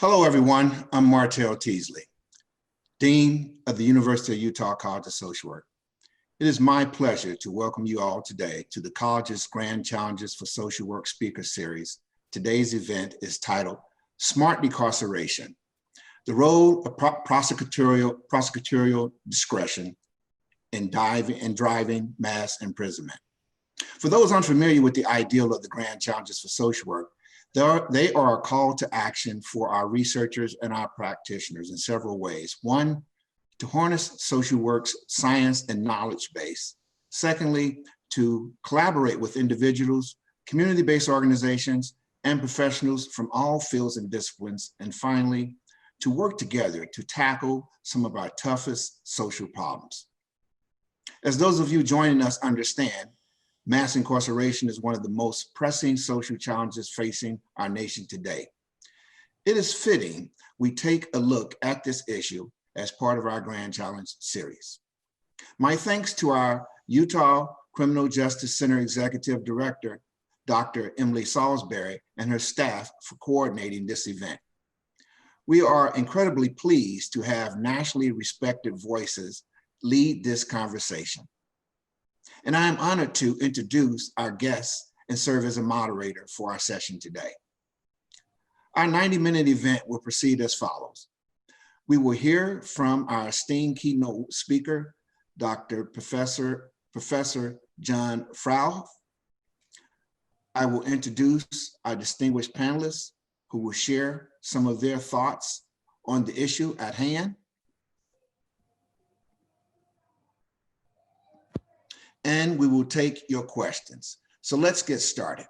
Hello, everyone. I'm Martell Teasley, Dean of the University of Utah College of Social Work. It is my pleasure to welcome you all today to the college's Grand Challenges for Social Work Speaker Series. Today's event is titled Smart Decarceration, the role of prosecutorial discretion in driving mass imprisonment. For those unfamiliar with the ideal of the Grand Challenges for Social Work, they are a call to action for our researchers and our practitioners in several ways. One, to harness social work's science and knowledge base. Secondly, to collaborate with individuals, community-based organizations, and professionals from all fields and disciplines. And finally, to work together to tackle some of our toughest social problems. As those of you joining us understand, mass incarceration is one of the most pressing social challenges facing our nation today. It is fitting we take a look at this issue as part of our Grand Challenge series. My thanks to our Utah Criminal Justice Center Executive Director, Dr. Emily Salisbury, and her staff for coordinating this event. We are incredibly pleased to have nationally respected voices lead this conversation. And I am honored to introduce our guests and serve as a moderator for our session today. Our 90-minute event will proceed as follows. We will hear from our esteemed keynote speaker, Professor John Pfaff. I will introduce our distinguished panelists who will share some of their thoughts on the issue at hand. And we will take your questions. So let's get started.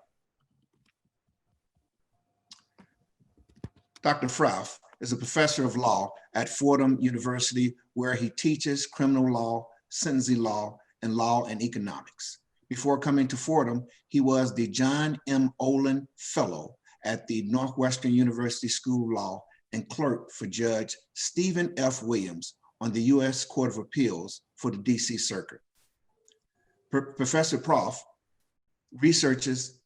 Dr. Pfaff is a professor of law at Fordham University, where he teaches criminal law, sentencing law, and law and economics. Before coming to Fordham, he was the John M. Olin Fellow at the Northwestern University School of Law and clerk for Judge Stephen F. Williams on the U.S. Court of Appeals for the D.C. Circuit. Professor Prof researches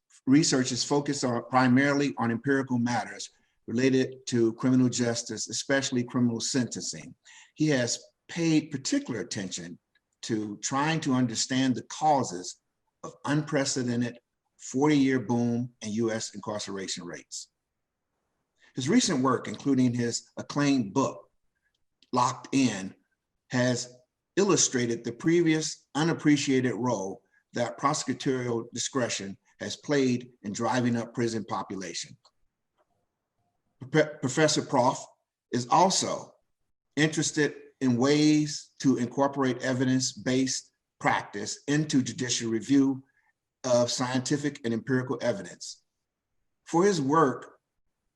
focus primarily on empirical matters related to criminal justice, especially criminal sentencing. He has paid particular attention to trying to understand the causes of unprecedented 40-year boom in U.S. incarceration rates. His recent work, including his acclaimed book, Locked In, has illustrated the previous unappreciated role that prosecutorial discretion has played in driving up prison population. Professor Prof is also interested in ways to incorporate evidence-based practice into judicial review of scientific and empirical evidence. For his work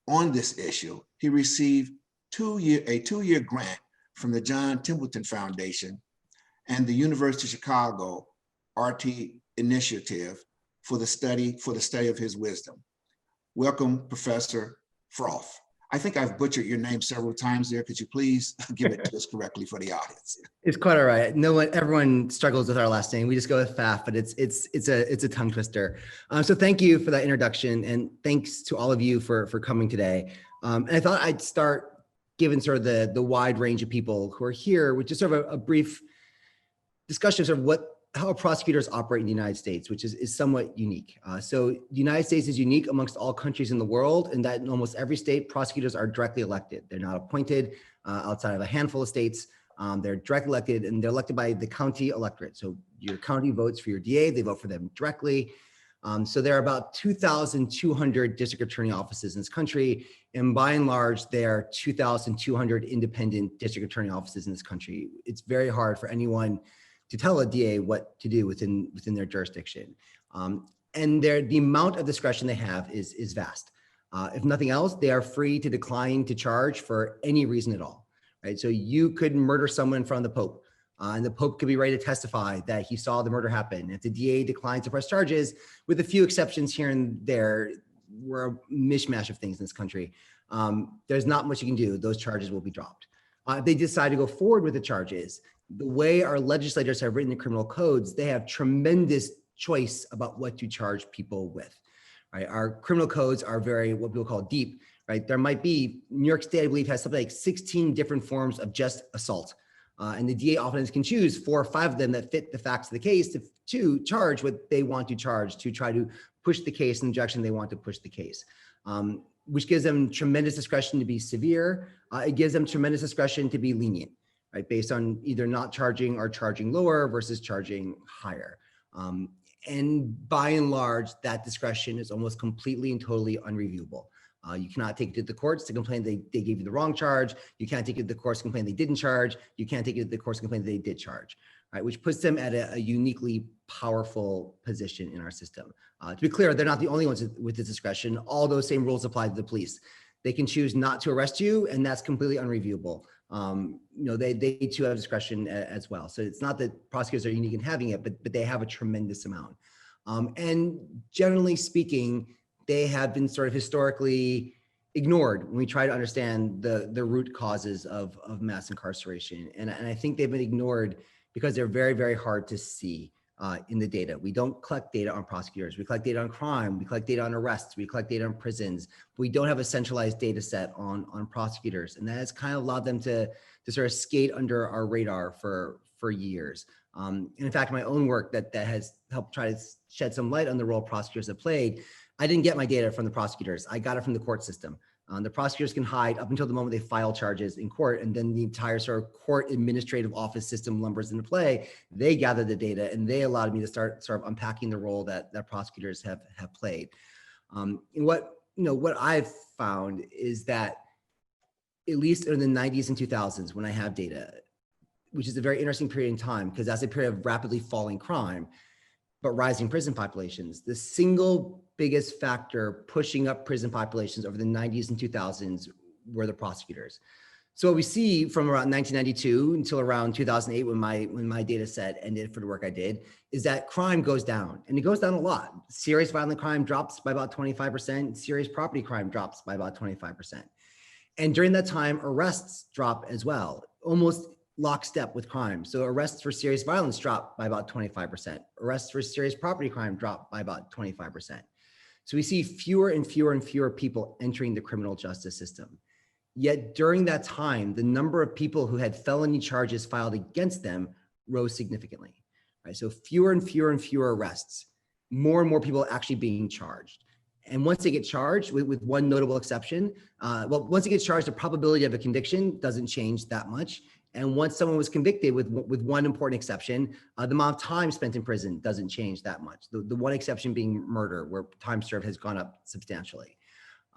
on this issue, he received a two-year grant from the John Templeton Foundation and the University of Chicago RT Initiative for the study of his wisdom. Welcome, Professor Pfaff. I think I've butchered your name several times there. Could you please give it to us correctly for the audience? It's quite all right. Everyone struggles with our last name. We just go with Pfaff, but it's a tongue twister. So thank you for that introduction, and thanks to all of you for coming today. And I thought I'd start, given sort of the wide range of people who are here, with just sort of a brief discussion of sort of how prosecutors operate in the United States, which is somewhat unique. So the United States is unique amongst all countries in the world, in that in almost every state, prosecutors are directly elected. They're not appointed outside of a handful of states. They're directly elected, and they're elected by the county electorate. So your county votes for your DA, they vote for them directly. So there are about 2,200 district attorney offices in this country. And by and large, there are 2,200 independent district attorney offices in this country. It's very hard for anyone to tell a DA what to do within their jurisdiction. And the amount of discretion they have is vast. If nothing else, they are free to decline to charge for any reason at all, right? So you could murder someone in front of the Pope, and the Pope could be ready to testify that he saw the murder happen. If the DA declines to press charges, with a few exceptions here and there, we're a mishmash of things in this country. There's not much you can do. Those charges will be dropped. If they decide to go forward with the charges, the way our legislators have written the criminal codes, they have tremendous choice about what to charge people with, right? Our criminal codes are very, what people call deep, right? There might be, New York State, I believe, has something like 16 different forms of just assault. And the DA often can choose 4 or 5 of them that fit the facts of the case to charge what they want to charge, to try to push the case in the direction they want to push the case, which gives them tremendous discretion to be severe. It gives them tremendous discretion to be lenient, right? Based on either not charging or charging lower versus charging higher. And by and large, that discretion is almost completely and totally unreviewable. You cannot take it to the courts to complain they gave you the wrong charge. You can't take it to the courts to complain they didn't charge. You can't take it to the courts to complain they did charge, right? Which puts them at a uniquely powerful position in our system. To be clear, they're not the only ones with this discretion. All those same rules apply to the police. They can choose not to arrest you, and that's completely unreviewable. They too have discretion as well. So it's not that prosecutors are unique in having it, but they have a tremendous amount. And generally speaking, they have been sort of historically ignored when we try to understand the root causes of mass incarceration. And I think they've been ignored because they're very, very hard to see in the data. We don't collect data on prosecutors. We collect data on crime. We collect data on arrests. We collect data on prisons. But we don't have a centralized data set on prosecutors. And that has kind of allowed them to sort of skate under our radar for years. And in fact, my own work that has helped try to shed some light on the role prosecutors have played, I didn't get my data from the prosecutors. I got it from the court system. The prosecutors can hide up until the moment they file charges in court, and then the entire sort of court administrative office system lumbers into play. They gather the data, and they allowed me to start sort of unpacking the role that prosecutors have played. And what I've found is that at least in the 90s and 2000s, when I have data, which is a very interesting period in time because that's a period of rapidly falling crime, but rising prison populations. The single biggest factor pushing up prison populations over the 90s and 2000s were the prosecutors. So what we see from around 1992 until around 2008, when my data set ended for the work I did, is that crime goes down, and it goes down a lot. Serious violent crime drops by about 25%. Serious property crime drops by about 25%. And during that time, arrests drop as well, almost lockstep with crime. So arrests for serious violence drop by about 25%. Arrests for serious property crime drop by about 25%. So we see fewer and fewer and fewer people entering the criminal justice system. Yet during that time, the number of people who had felony charges filed against them rose significantly, right? So fewer and fewer and fewer arrests, more and more people actually being charged. And once they get charged, with one notable exception, once it gets charged, the probability of a conviction doesn't change that much. And once someone was convicted, with one important exception, the amount of time spent in prison doesn't change that much. The one exception being murder, where time served has gone up substantially.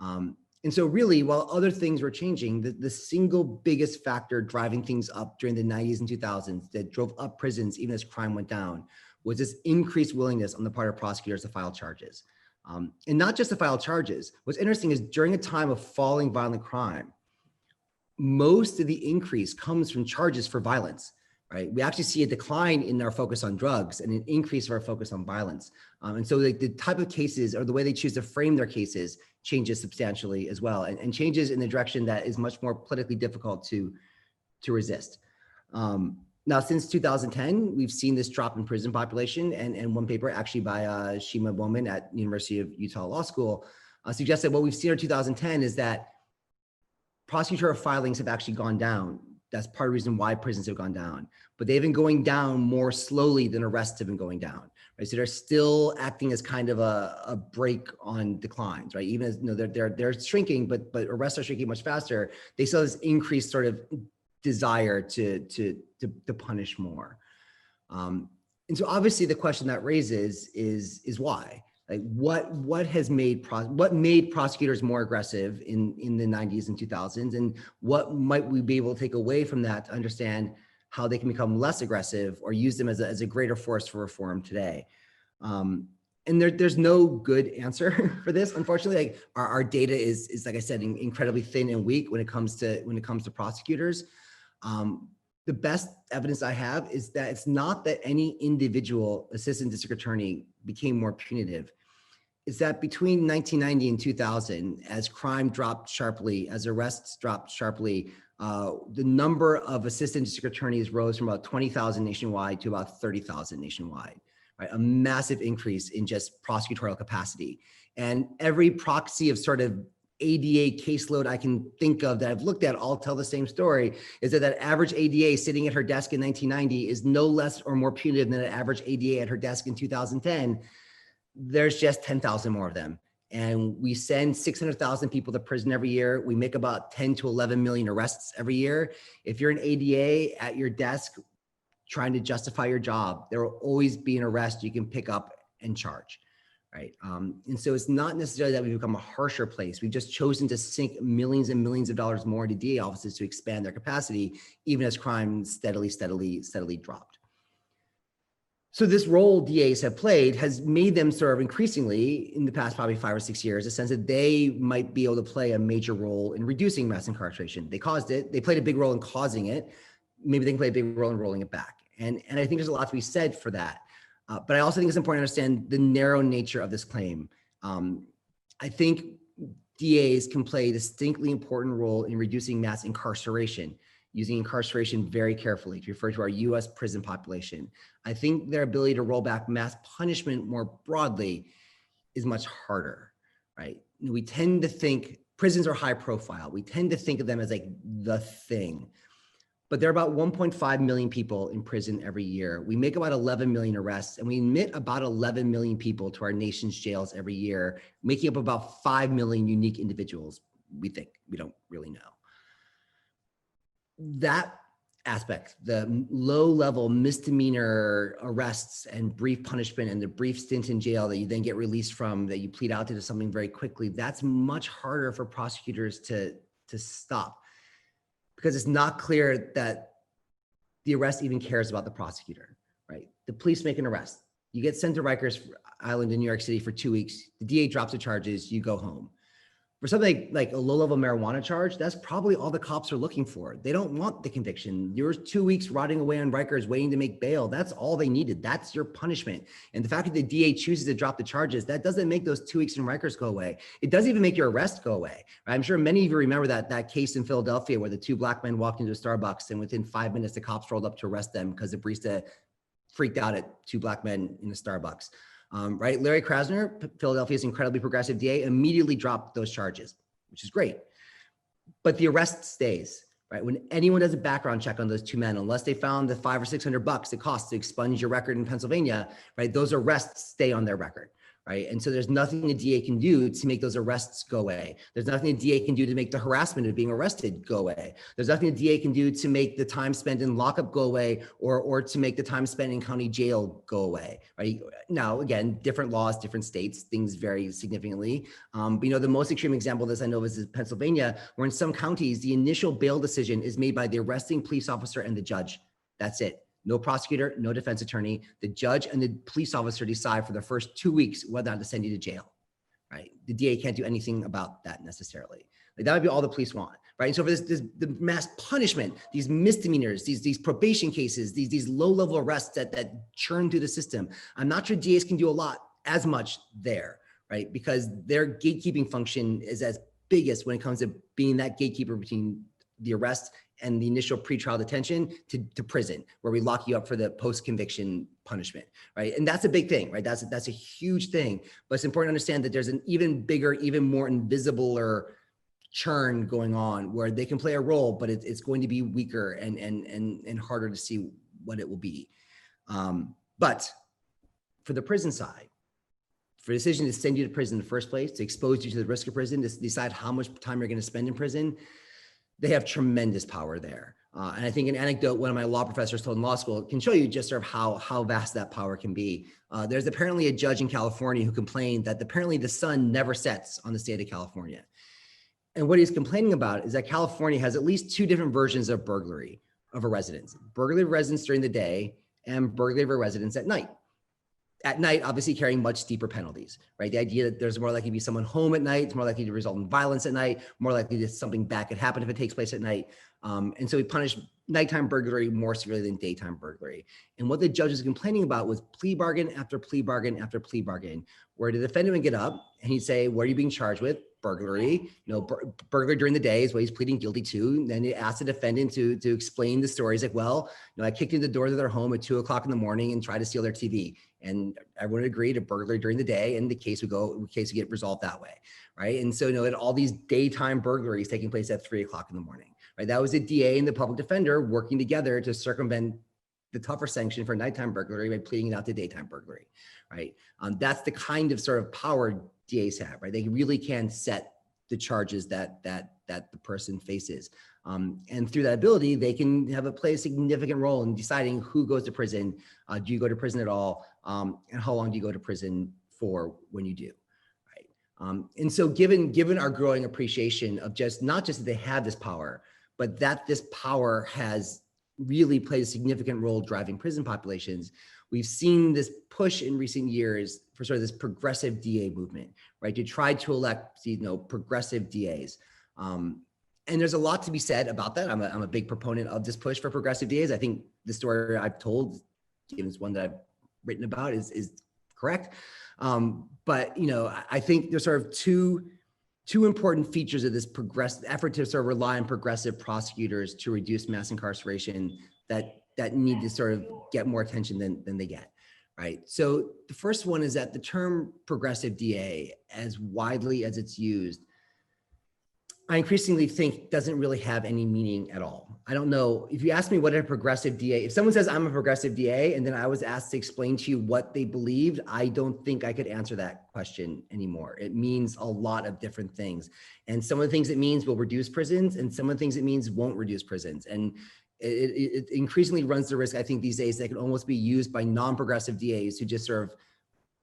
And so really, while other things were changing, the single biggest factor driving things up during the 90s and 2000s that drove up prisons even as crime went down was this increased willingness on the part of prosecutors to file charges. And not just to file charges. What's interesting is during a time of falling violent crime, most of the increase comes from charges for violence, right? We actually see a decline in our focus on drugs and an increase of our focus on violence. And so the type of cases or the way they choose to frame their cases changes substantially as well, and changes in the direction that is much more politically difficult to resist. Now, since 2010, we've seen this drop in prison population, and one paper actually by Shima Bowman at University of Utah Law School suggests that what we've seen in 2010 is that prosecutorial filings have actually gone down. That's part of the reason why prisons have gone down, but they've been going down more slowly than arrests have been going down, right? So they're still acting as kind of a brake on declines, right? Even as they're shrinking, but arrests are shrinking much faster. They still have this increased sort of desire to punish more. And so obviously the question that raises is why? Like what made prosecutors more aggressive in the 90s and 2000s, and what might we be able to take away from that to understand how they can become less aggressive or use them as a greater force for reform today? And there's no good answer for this. Unfortunately, like our data is like I said, incredibly thin and weak when it comes to prosecutors. The best evidence I have is that it's not that any individual assistant district attorney became more punitive. It's that between 1990 and 2000, as crime dropped sharply, as arrests dropped sharply, the number of assistant district attorneys rose from about 20,000 nationwide to about 30,000 nationwide, right? A massive increase in just prosecutorial capacity. And every proxy of sort of ADA caseload I can think of that I've looked at all tell the same story, is that that average ADA sitting at her desk in 1990 is no less or more punitive than an average ADA at her desk in 2010. There's just 10,000 more of them. And we send 600,000 people to prison every year. We make about 10 to 11 million arrests every year. If you're an ADA at your desk trying to justify your job, there will always be an arrest you can pick up and charge. Right. And so it's not necessarily that we've become a harsher place. We've just chosen to sink millions and millions of dollars more into DA offices to expand their capacity, even as crime steadily dropped. So this role DAs have played has made them serve increasingly in the past probably 5 or 6 years, a sense that they might be able to play a major role in reducing mass incarceration. They caused it. They played a big role in causing it. Maybe they can play a big role in rolling it back. And I think there's a lot to be said for that. But I also think it's important to understand the narrow nature of this claim. I think DAs can play a distinctly important role in reducing mass incarceration, using incarceration very carefully to refer to our US prison population. I think their ability to roll back mass punishment more broadly is much harder, right? We tend to think prisons are high profile. We tend to think of them as like the thing. But there are about 1.5 million people in prison every year. We make about 11 million arrests, and we admit about 11 million people to our nation's jails every year, making up about 5 million unique individuals, we think. We don't really know. That aspect, the low-level misdemeanor arrests and brief punishment and the brief stint in jail that you then get released from, that you plead out to something very quickly, that's much harder for prosecutors to stop, because it's not clear that the arrest even cares about the prosecutor, right? The police make an arrest. You get sent to Rikers Island in New York City for 2 weeks. The DA drops the charges, you go home. For something like a low-level marijuana charge, that's probably all the cops are looking for. They don't want the conviction. You're 2 weeks rotting away on Rikers waiting to make bail. That's all they needed. That's your punishment. And the fact that the DA chooses to drop the charges, that doesn't make those 2 weeks in Rikers go away. It doesn't even make your arrest go away. Right? I'm sure many of you remember that case in Philadelphia where the 2 black men walked into a Starbucks and within 5 minutes, the cops rolled up to arrest them because the barista freaked out at 2 black men in a Starbucks. Right? Larry Krasner, Philadelphia's incredibly progressive DA, immediately dropped those charges, which is great. But the arrest stays, right? When anyone does a background check on those 2 men, unless they found the $500 or $600 it costs to expunge your record in Pennsylvania, right? Those arrests stay on their record, right? And so there's nothing the DA can do to make those arrests go away. There's nothing the DA can do to make the harassment of being arrested go away. There's nothing the DA can do to make the time spent in lockup go away, or to make the time spent in county jail go away, right? Now, again, different laws, different states, things vary significantly. But you know, the most extreme example of this I know is Pennsylvania, where in some counties, the initial bail decision is made by the arresting police officer and the judge. That's it. No prosecutor, no defense attorney. The judge and the police officer decide for the first 2 weeks whether or not to send you to jail, right? The DA can't do anything about that necessarily. Like, that would be all the police want, right? And so for the mass punishment, these misdemeanors, these probation cases, these low-level arrests that churn through the system, I'm not sure DAs can do as much there, right? Because their gatekeeping function is as biggest when it comes to being that gatekeeper between the arrest and the initial pretrial detention to prison, where we lock you up for the post-conviction punishment, right? And that's a big thing, right? That's a huge thing. But it's important to understand that there's an even bigger, even more invisible churn going on, where they can play a role, but it's going to be weaker and harder to see what it will be. But for the prison side, for a decision to send you to prison in the first place, to expose you to the risk of prison, to decide how much time you're going to spend in prison, they have tremendous power there. And I think an anecdote one of my law professors told in law school can show you just sort of how vast that power can be. There's apparently a judge in California who complained that apparently the sun never sets on the state of California. And what he's complaining about is that California has at least 2 different versions of burglary of a residence. Burglary of residence during the day and burglary of a residence at night. At night, obviously carrying much steeper penalties, right? The idea that there's more likely to be someone home at night, it's more likely to result in violence at night, more likely that something bad could happen if it takes place at night. And so we punish nighttime burglary more severely than daytime burglary. And what the judge was complaining about was plea bargain after plea bargain after plea bargain, where the defendant would get up and he'd say, what are you being charged with? burglary, burglary during the day is what he's pleading guilty to. And then he asks the defendant to explain the story. He's like, well, I kicked in the door to their home at 2 o'clock in the morning and tried to steal their TV. And everyone would agree to burglary during the day, and the case would get resolved that way, right? And so, all these daytime burglaries taking place at 3 o'clock in the morning, right? That was the DA and the public defender working together to circumvent the tougher sanction for nighttime burglary by pleading it out to daytime burglary, right? That's the kind of sort of power DAs have, right? They really can set the charges that the person faces. And through that ability, they can play a significant role in deciding who goes to prison. Do you go to prison at all? And how long do you go to prison for when you do, right? And so given our growing appreciation of not just that they have this power, but that this power has really played a significant role driving prison populations, we've seen this push in recent years for sort of this progressive DA movement, right? To try to elect, progressive DAs. And there's a lot to be said about that. I'm a big proponent of this push for progressive DAs. I think the story I've told, given it's one that I've written about, is correct. But I think there's sort of two important features of this progressive effort to sort of rely on progressive prosecutors to reduce mass incarceration that need to sort of get more attention than they get, right? So the first one is that the term progressive DA, as widely as it's used, I increasingly think doesn't really have any meaning at all. I don't know. If you ask me what a progressive DA, if someone says I'm a progressive DA and then I was asked to explain to you what they believed, I don't think I could answer that question anymore. It means a lot of different things. And some of the things it means will reduce prisons, and some of the things it means won't reduce prisons. And it increasingly runs the risk, I think, these days that can almost be used by non-progressive DAs who just sort of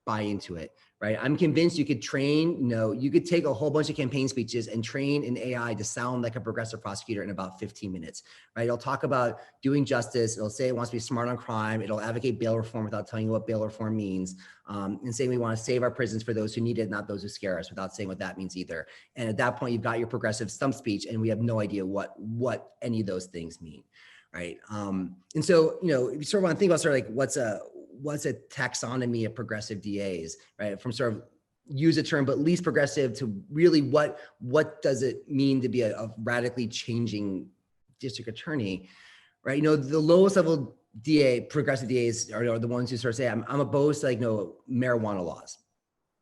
buy into it, right? I'm convinced you could train, you could take a whole bunch of campaign speeches and train an AI to sound like a progressive prosecutor in about 15 minutes, right? It'll talk about doing justice. It'll say it wants to be smart on crime. It'll advocate bail reform without telling you what bail reform means, and saying we want to save our prisons for those who need it, not those who scare us, without saying what that means either. And at that point, you've got your progressive stump speech, and we have no idea what any of those things mean, right? And so, if you sort of want to think about sort of like what's a taxonomy of progressive DAs, right? From sort of use a term, but least progressive to really what does it mean to be a radically changing district attorney, right? The lowest level DA, progressive DAs are the ones who sort of say, I'm opposed to marijuana laws.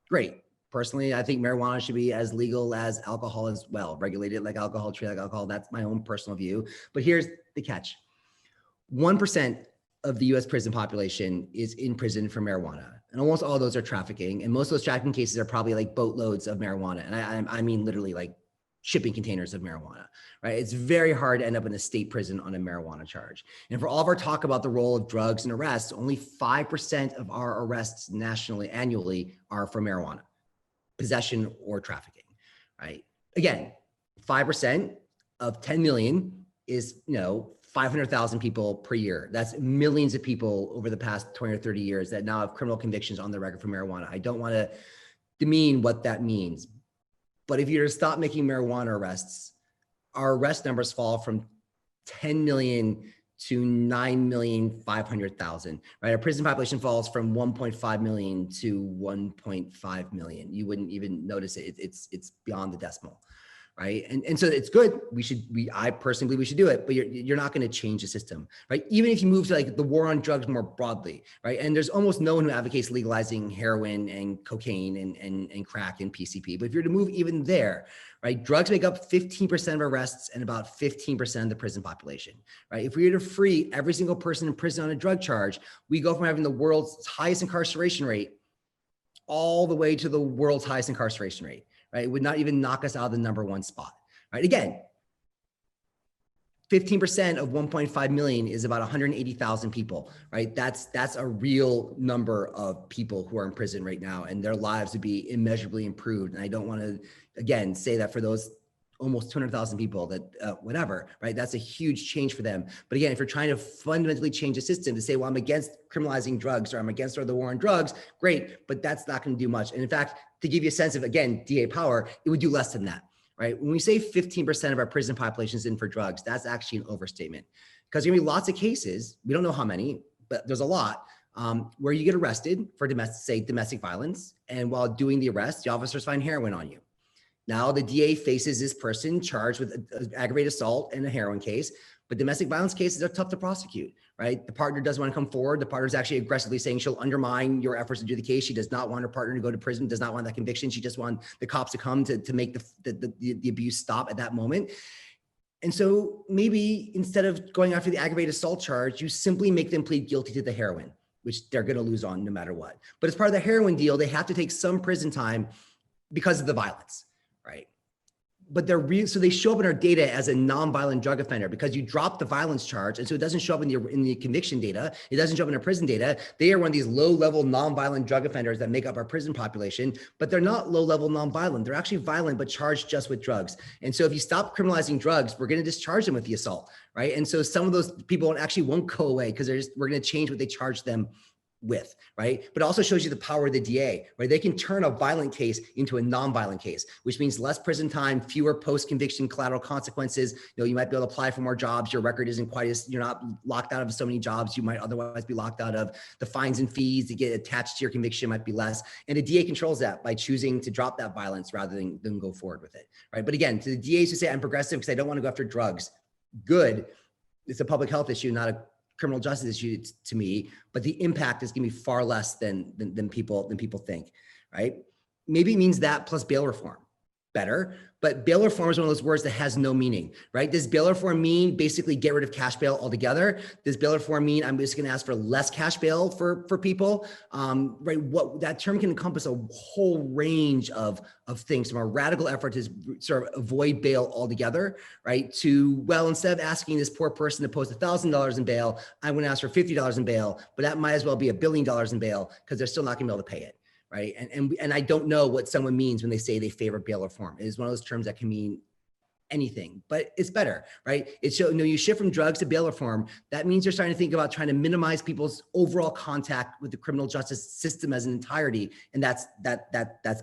Great. Personally, I think marijuana should be as legal as alcohol as well, regulated like alcohol, treated like alcohol. That's my own personal view. But here's the catch. 1% of the US prison population is in prison for marijuana. And almost all of those are trafficking. And most of those trafficking cases are probably like boatloads of marijuana. And I mean literally like shipping containers of marijuana, right? It's very hard to end up in a state prison on a marijuana charge. And for all of our talk about the role of drugs and arrests, only 5% of our arrests nationally annually are for marijuana, possession or trafficking, right? Again, 5% of 10 million is, 500,000 people per year. That's millions of people over the past 20 or 30 years that now have criminal convictions on their record for marijuana. I don't want to demean what that means, but if you were to stop making marijuana arrests, our arrest numbers fall from 10 million to 9,500,000, right? Our prison population falls from 1.5 million to 1.5 million. You wouldn't even notice it. It's beyond the decimal. Right. And so it's good. I personally believe we should do it, but you're not going to change the system, right? Even if you move to like the war on drugs more broadly, right? And there's almost no one who advocates legalizing heroin and cocaine and crack and PCP. But if you're to move even there, right? Drugs make up 15% of arrests and about 15% of the prison population, right? If we were to free every single person in prison on a drug charge, we go from having the world's highest incarceration rate all the way to the world's highest incarceration rate. Right? It would not even knock us out of the #1 spot, right? Again, 15% of 1.5 million is about 180,000 people, right? That's a real number of people who are in prison right now, and their lives would be immeasurably improved. And I don't want to, again, say that for those almost 200,000 people that whatever, right? That's a huge change for them. But again, if you're trying to fundamentally change the system to say, well, I'm against criminalizing drugs or I'm against the war on drugs, great, but that's not going to do much. And in fact, to give you a sense of, again, DA power, it would do less than that, right? When we say 15% of our prison population is in for drugs, that's actually an overstatement, because there's going to be lots of cases, we don't know how many, but there's a lot, where you get arrested for domestic violence. And while doing the arrest, the officers find heroin on you. Now the DA faces this person charged with aggravated assault and a heroin case, but domestic violence cases are tough to prosecute, right? The partner doesn't want to come forward. The partner is actually aggressively saying she'll undermine your efforts to do the case. She does not want her partner to go to prison, does not want that conviction. She just wants the cops to come to make the abuse stop at that moment. And so maybe instead of going after the aggravated assault charge, you simply make them plead guilty to the heroin, which they're going to lose on no matter what. But as part of the heroin deal, they have to take some prison time because of the violence, right? But so they show up in our data as a non-violent drug offender because you drop the violence charge, and so it doesn't show up in the conviction data. It doesn't show up in our prison data. They are one of these low-level non-violent drug offenders that make up our prison population, but they're not low-level non-violent. They're actually violent, but charged just with drugs. And so if you stop criminalizing drugs, we're going to discharge them with the assault, right? And so some of those people actually won't go away because we're going to change what they charge them with, right? But it also shows you the power of the DA, right? They can turn a violent case into a non-violent case, which means less prison time, fewer post-conviction collateral consequences. You might be able to apply for more jobs. Your record isn't quite as, you're not locked out of so many jobs you might otherwise be locked out of. The fines and fees that get attached to your conviction might be less. And the DA controls that by choosing to drop that violence rather than go forward with it, right? But again, to the DAs who say, I'm progressive because I don't want to go after drugs, good. It's a public health issue, not a criminal justice issue to me, but the impact is going to be far less than people think, right? Maybe it means that plus bail reform, better, but bail reform is one of those words that has no meaning, right? Does bail reform mean basically get rid of cash bail altogether? Does bail reform mean I'm just going to ask for less cash bail for people, right? What that term can encompass a whole range of things, from a radical effort to sort of avoid bail altogether, right? To, well, instead of asking this poor person to post $1,000 in bail, I'm going to ask for $50 in bail, but that might as well be $1 billion in bail because they're still not going to be able to pay it. Right. And I don't know what someone means when they say they favor bail reform. It is one of those terms that can mean anything, but it's better, right? It's you shift from drugs to bail reform. That means you're starting to think about trying to minimize people's overall contact with the criminal justice system as an entirety. And that's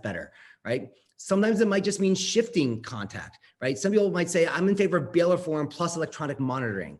better, right? Sometimes it might just mean shifting contact, right? Some people might say, I'm in favor of bail reform plus electronic monitoring.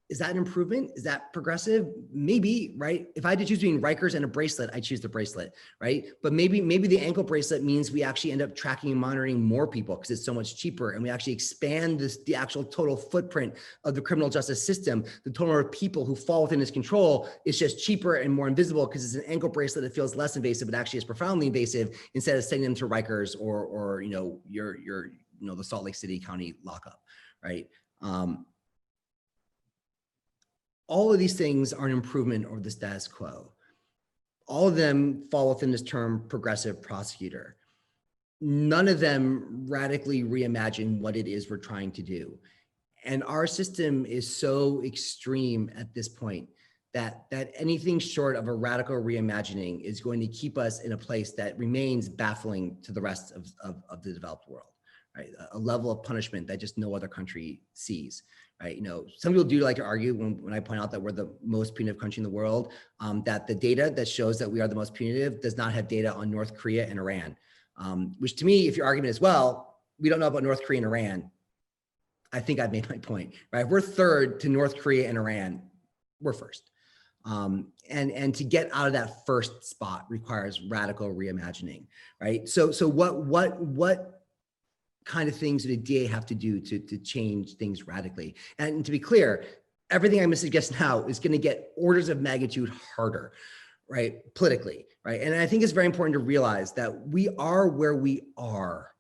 Is that an improvement? Is that progressive? Maybe, right? If I had to choose between Rikers and a bracelet, I choose the bracelet, right? But maybe the ankle bracelet means we actually end up tracking and monitoring more people because it's so much cheaper, and we actually expand the actual total footprint of the criminal justice system. The total number of people who fall within its control is just cheaper and more invisible because it's an ankle bracelet that feels less invasive, but actually is profoundly invasive instead of sending them to Rikers or the Salt Lake City County lockup, right? All of these things are an improvement over the status quo. All of them fall within this term progressive prosecutor. None of them radically reimagine what it is we're trying to do. And our system is so extreme at this point that anything short of a radical reimagining is going to keep us in a place that remains baffling to the rest of the developed world, right? A level of punishment that just no other country sees. Right, some people do like to argue when I point out that we're the most punitive country in the world, that the data that shows that we are the most punitive does not have data on North Korea and Iran, which to me, if your argument is, well, we don't know about North Korea and Iran, I think I've made my point, right? If we're third to North Korea and Iran, we're first. And to get out of that first spot requires radical reimagining, right? So what kind of things do the DA have to do to change things radically? And to be clear, everything I'm going to suggest now is going to get orders of magnitude harder, right? Politically, right? And I think it's very important to realize that we are where we are,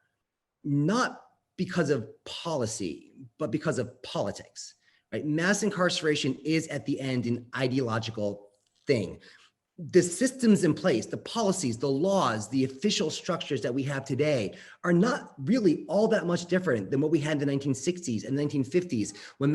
not because of policy, but because of politics, right? Mass incarceration is at the end an ideological thing. The systems in place, the policies, the laws, the official structures that we have today are not really all that much different than what we had in the 1960s and 1950s when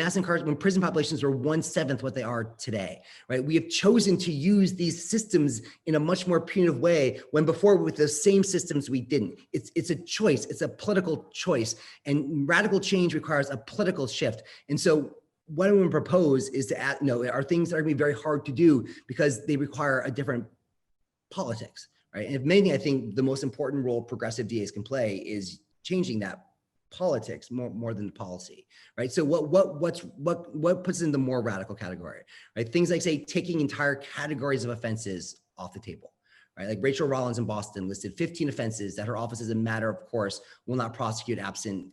prison populations were 1/7 what they are today, right? We have chosen to use these systems in a much more punitive way when before with the same systems we didn't. It's a choice, it's a political choice, and radical change requires a political shift. And so what I'm going to propose is to add, are things that are going to be very hard to do because they require a different politics, right? And if anything, I think the most important role progressive DAs can play is changing that politics more than the policy, right? So what puts in the more radical category, right? Things like, say, taking entire categories of offenses off the table, right? Like Rachel Rollins in Boston listed 15 offenses that her office, as a matter of course, will not prosecute absent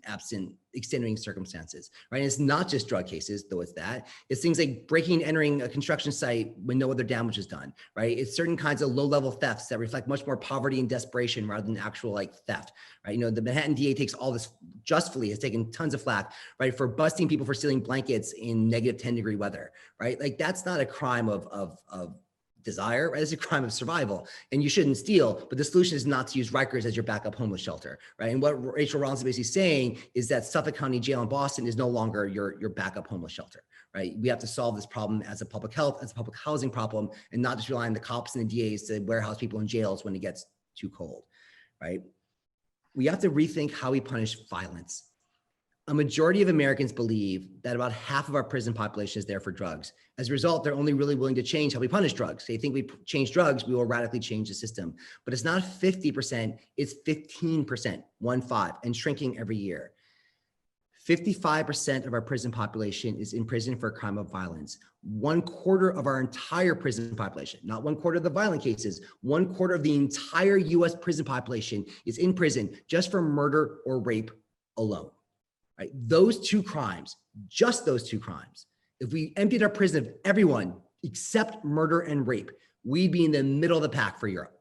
extenuating circumstances, right? And it's not just drug cases, though it's that. It's things like breaking and entering a construction site when no other damage is done, right? It's certain kinds of low-level thefts that reflect much more poverty and desperation rather than actual like theft, right? You know, the Manhattan DA takes all this, justly has taken tons of flack, right, for busting people for stealing blankets in negative 10-degree weather, right? Like that's not a crime of desire, right? It's a crime of survival, and you shouldn't steal. But the solution is not to use Rikers as your backup homeless shelter, right? And what Rachel Rollins is basically saying is that Suffolk County Jail in Boston is no longer your backup homeless shelter, right? We have to solve this problem as a public health, as a public housing problem, and not just rely on the cops and the DAs to warehouse people in jails when it gets too cold, right? We have to rethink how we punish violence. A majority of Americans believe that about half of our prison population is there for drugs. As a result, they're only really willing to change how we punish drugs. They think we change drugs, we will radically change the system. But it's not 50%, it's 15%, 1-5, and shrinking every year. 55% of our prison population is in prison for a crime of violence. 1/4 of our entire prison population, not 1/4 of the violent cases, 1/4 of the entire US prison population is in prison just for murder or rape alone. Right? Those two crimes, just those two crimes, if we emptied our prison of everyone except murder and rape, we'd be in the middle of the pack for Europe,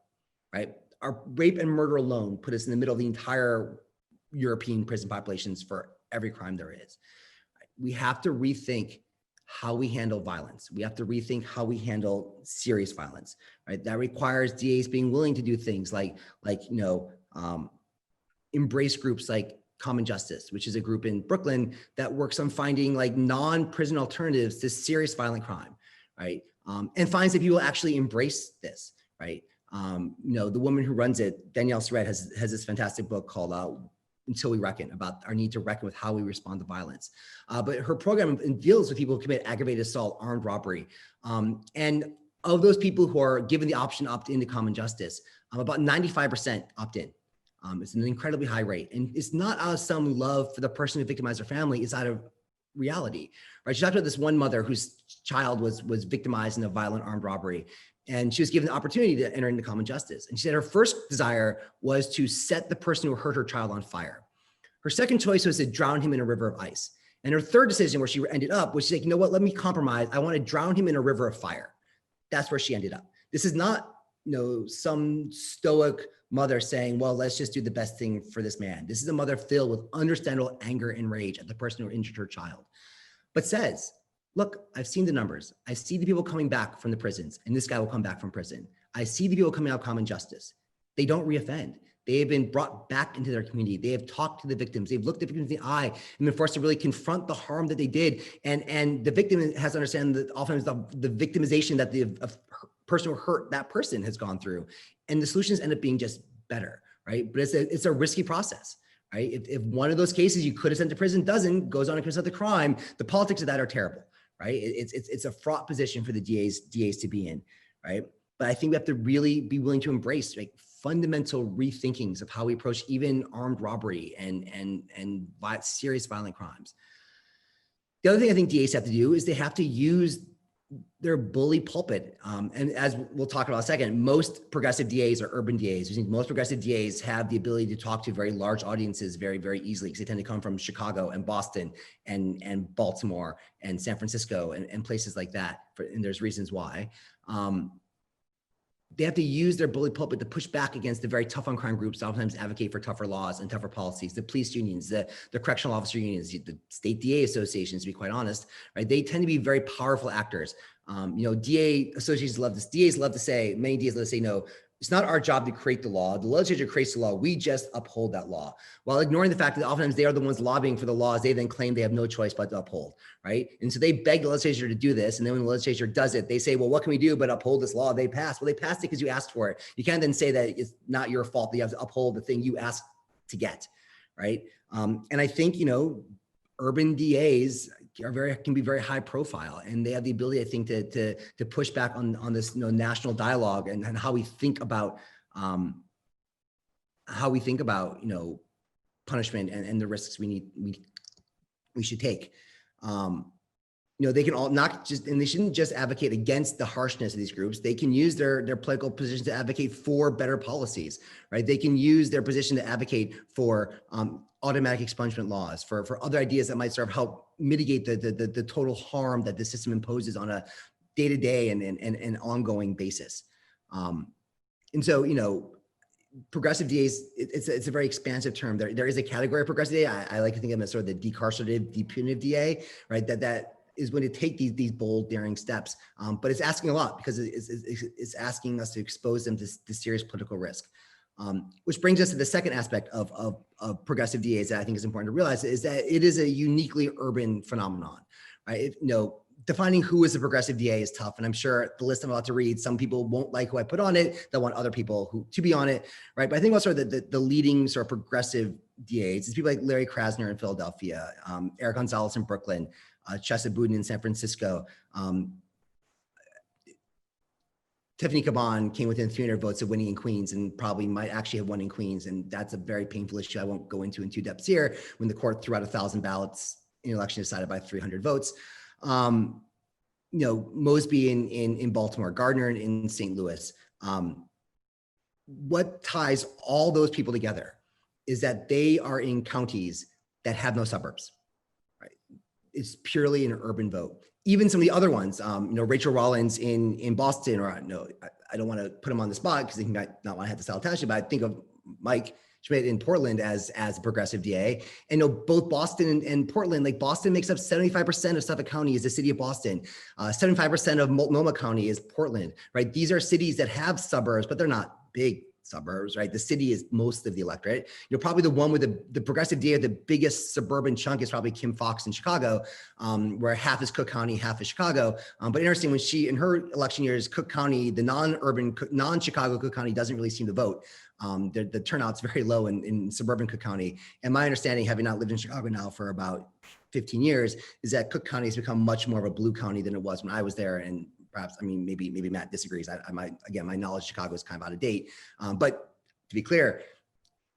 right? Our rape and murder alone put us in the middle of the entire European prison populations for every crime there is. Right? We have to rethink how we handle violence. We have to rethink how we handle serious violence, right? That requires DAs being willing to do things like embrace groups like Common Justice, which is a group in Brooklyn that works on finding like non-prison alternatives to serious violent crime, right? And finds that people actually embrace this, right? The woman who runs it, Danielle Surratt, has this fantastic book called Until We Reckon, about our need to reckon with how we respond to violence. But her program deals with people who commit aggravated assault, armed robbery. And of those people who are given the option to opt into Common Justice, about 95% opt in. It's an incredibly high rate. And it's not out of some love for the person who victimized their family, it's out of reality, right? She talked about this one mother whose child was victimized in a violent armed robbery. And she was given the opportunity to enter into Common Justice. And she said her first desire was to set the person who hurt her child on fire. Her second choice was to drown him in a river of ice. And her third decision, where she ended up, was she's like, you know what, let me compromise. I want to drown him in a river of fire. That's where she ended up. This is not, some stoic mother saying, well, let's just do the best thing for this man. This is a mother filled with understandable anger and rage at the person who injured her child, but says, look, I've seen the numbers. I see the people coming back from the prisons, and this guy will come back from prison. I see the people coming out of Common Justice. They don't reoffend. They have been brought back into their community. They have talked to the victims. They've looked the victims in the eye and been forced to really confront the harm that they did. And the victim has to understand that oftentimes the victimization that the person who hurt that person has gone through. And the solutions end up being just better, right? But it's a risky process, right? If one of those cases you could have sent to prison goes on and commits another crime, the politics of that are terrible, right? It's a fraught position for the DAs to be in, right? But I think we have to really be willing to embrace like fundamental rethinkings of how we approach even armed robbery and serious violent crimes. The other thing I think DAs have to do is they have to use their bully pulpit. And as we'll talk about in a second, most progressive DAs are urban DAs. We think most progressive DAs have the ability to talk to very large audiences very, very easily because they tend to come from Chicago and Boston and Baltimore and San Francisco and places like that. And there's reasons why. They have to use their bully pulpit to push back against the very tough on crime groups that sometimes advocate for tougher laws and tougher policies, the police unions, the correctional officer unions, the state DA associations, to be quite honest, right? They tend to be very powerful actors. DA associations DAs love to say, many DAs love to say, no, it's not our job to create the law. The legislature creates the law. We just uphold that law, while ignoring the fact that oftentimes they are the ones lobbying for the laws they then claim they have no choice but to uphold, right? And so they beg the legislature to do this. And then when the legislature does it, they say, well, what can we do but uphold this law they passed? Well, they passed it because you asked for it. You can't then say that it's not your fault that you have to uphold the thing you asked to get, right? And I think, urban DAs can be very high profile, and they have the ability, I think, to push back on this national dialogue and how we think about punishment and the risks we should take. they can all not just, and they shouldn't just advocate against the harshness of these groups. They can use their political position to advocate for better policies, right? They can use their position to advocate for automatic expungement laws, for other ideas that might sort of help mitigate the total harm that the system imposes on a day-to-day and ongoing basis. And so, progressive DAs, it's a very expansive term. There is a category of progressive DA. I like to think of them as sort of the decarcerative, depunitive DA, right? That is going to take these bold, daring steps, but it's asking a lot because it's asking us to expose them to serious political risk. Which brings us to the second aspect of progressive DAs that I think is important to realize is that it is a uniquely urban phenomenon, right? Defining who is a progressive DA is tough. And I'm sure the list I'm about to read, some people won't like who I put on it. They'll want other people to be on it, right? But I think about sort of the leading sort of progressive DAs. It's people like Larry Krasner in Philadelphia, Eric Gonzalez in Brooklyn, Chesa Boudin in San Francisco. Tiffany Caban came within 300 votes of winning in Queens and probably might actually have won in Queens. And that's a very painful issue I won't go into in two depths here when the court threw out 1,000 ballots in an election decided by 300 votes. Mosby in Baltimore, Gardner in St. Louis. What ties all those people together is that they are in counties that have no suburbs, right? It's purely an urban vote. Even some of the other ones, Rachel Rollins in Boston, or no, I don't want to put him on the spot because he might not want to have to sell attachment, but I think of Mike Schmidt in Portland as a progressive DA. And both Boston and Portland, like Boston makes up 75% of Suffolk County is the city of Boston. 75% of Multnomah County is Portland, right? These are cities that have suburbs, but they're not big suburbs, right? The city is most of the electorate. Probably the one with the progressive DA, the biggest suburban chunk is probably Kim Foxx in Chicago, where half is Cook County, half is Chicago. But interesting, when in her election years, Cook County, the non-Chicago Cook County doesn't really seem to vote. The turnout's very low in suburban Cook County. And my understanding, having not lived in Chicago now for about 15 years, is that Cook County has become much more of a blue county than it was when I was there. And perhaps, maybe Matt disagrees. Again, my knowledge of Chicago is kind of out of date. But to be clear,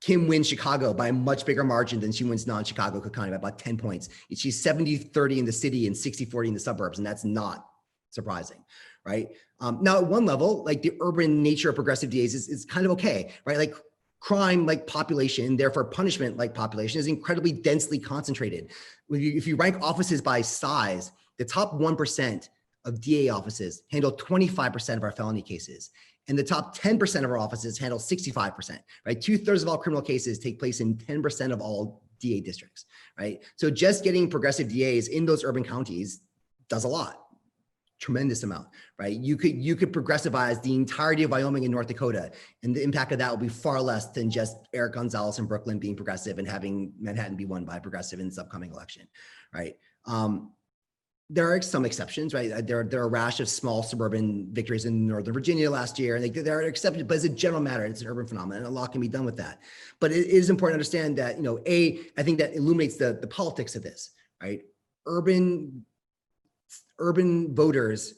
Kim wins Chicago by a much bigger margin than she wins non-Chicago Cook County by about 10 points. She's 70-30 in the city and 60-40 in the suburbs, and that's not surprising, right? Now, at one level, like the urban nature of progressive DAs is kind of okay, right? Like crime, like population, therefore punishment, like population, is incredibly densely concentrated. If you rank offices by size, the top 1% of DA offices handle 25% of our felony cases. And the top 10% of our offices handle 65%, right? 2/3 of all criminal cases take place in 10% of all DA districts, right? So just getting progressive DAs in those urban counties does a lot, tremendous amount, right? You could progressivize the entirety of Wyoming and North Dakota, and the impact of that will be far less than just Eric Gonzalez in Brooklyn being progressive and having Manhattan be won by a progressive in this upcoming election, right? There are some exceptions, right? There are a rash of small suburban victories in Northern Virginia last year, and there are exceptions, but as a general matter, it's an urban phenomenon, and a lot can be done with that. But it is important to understand that, I think that illuminates the politics of this, right? Urban voters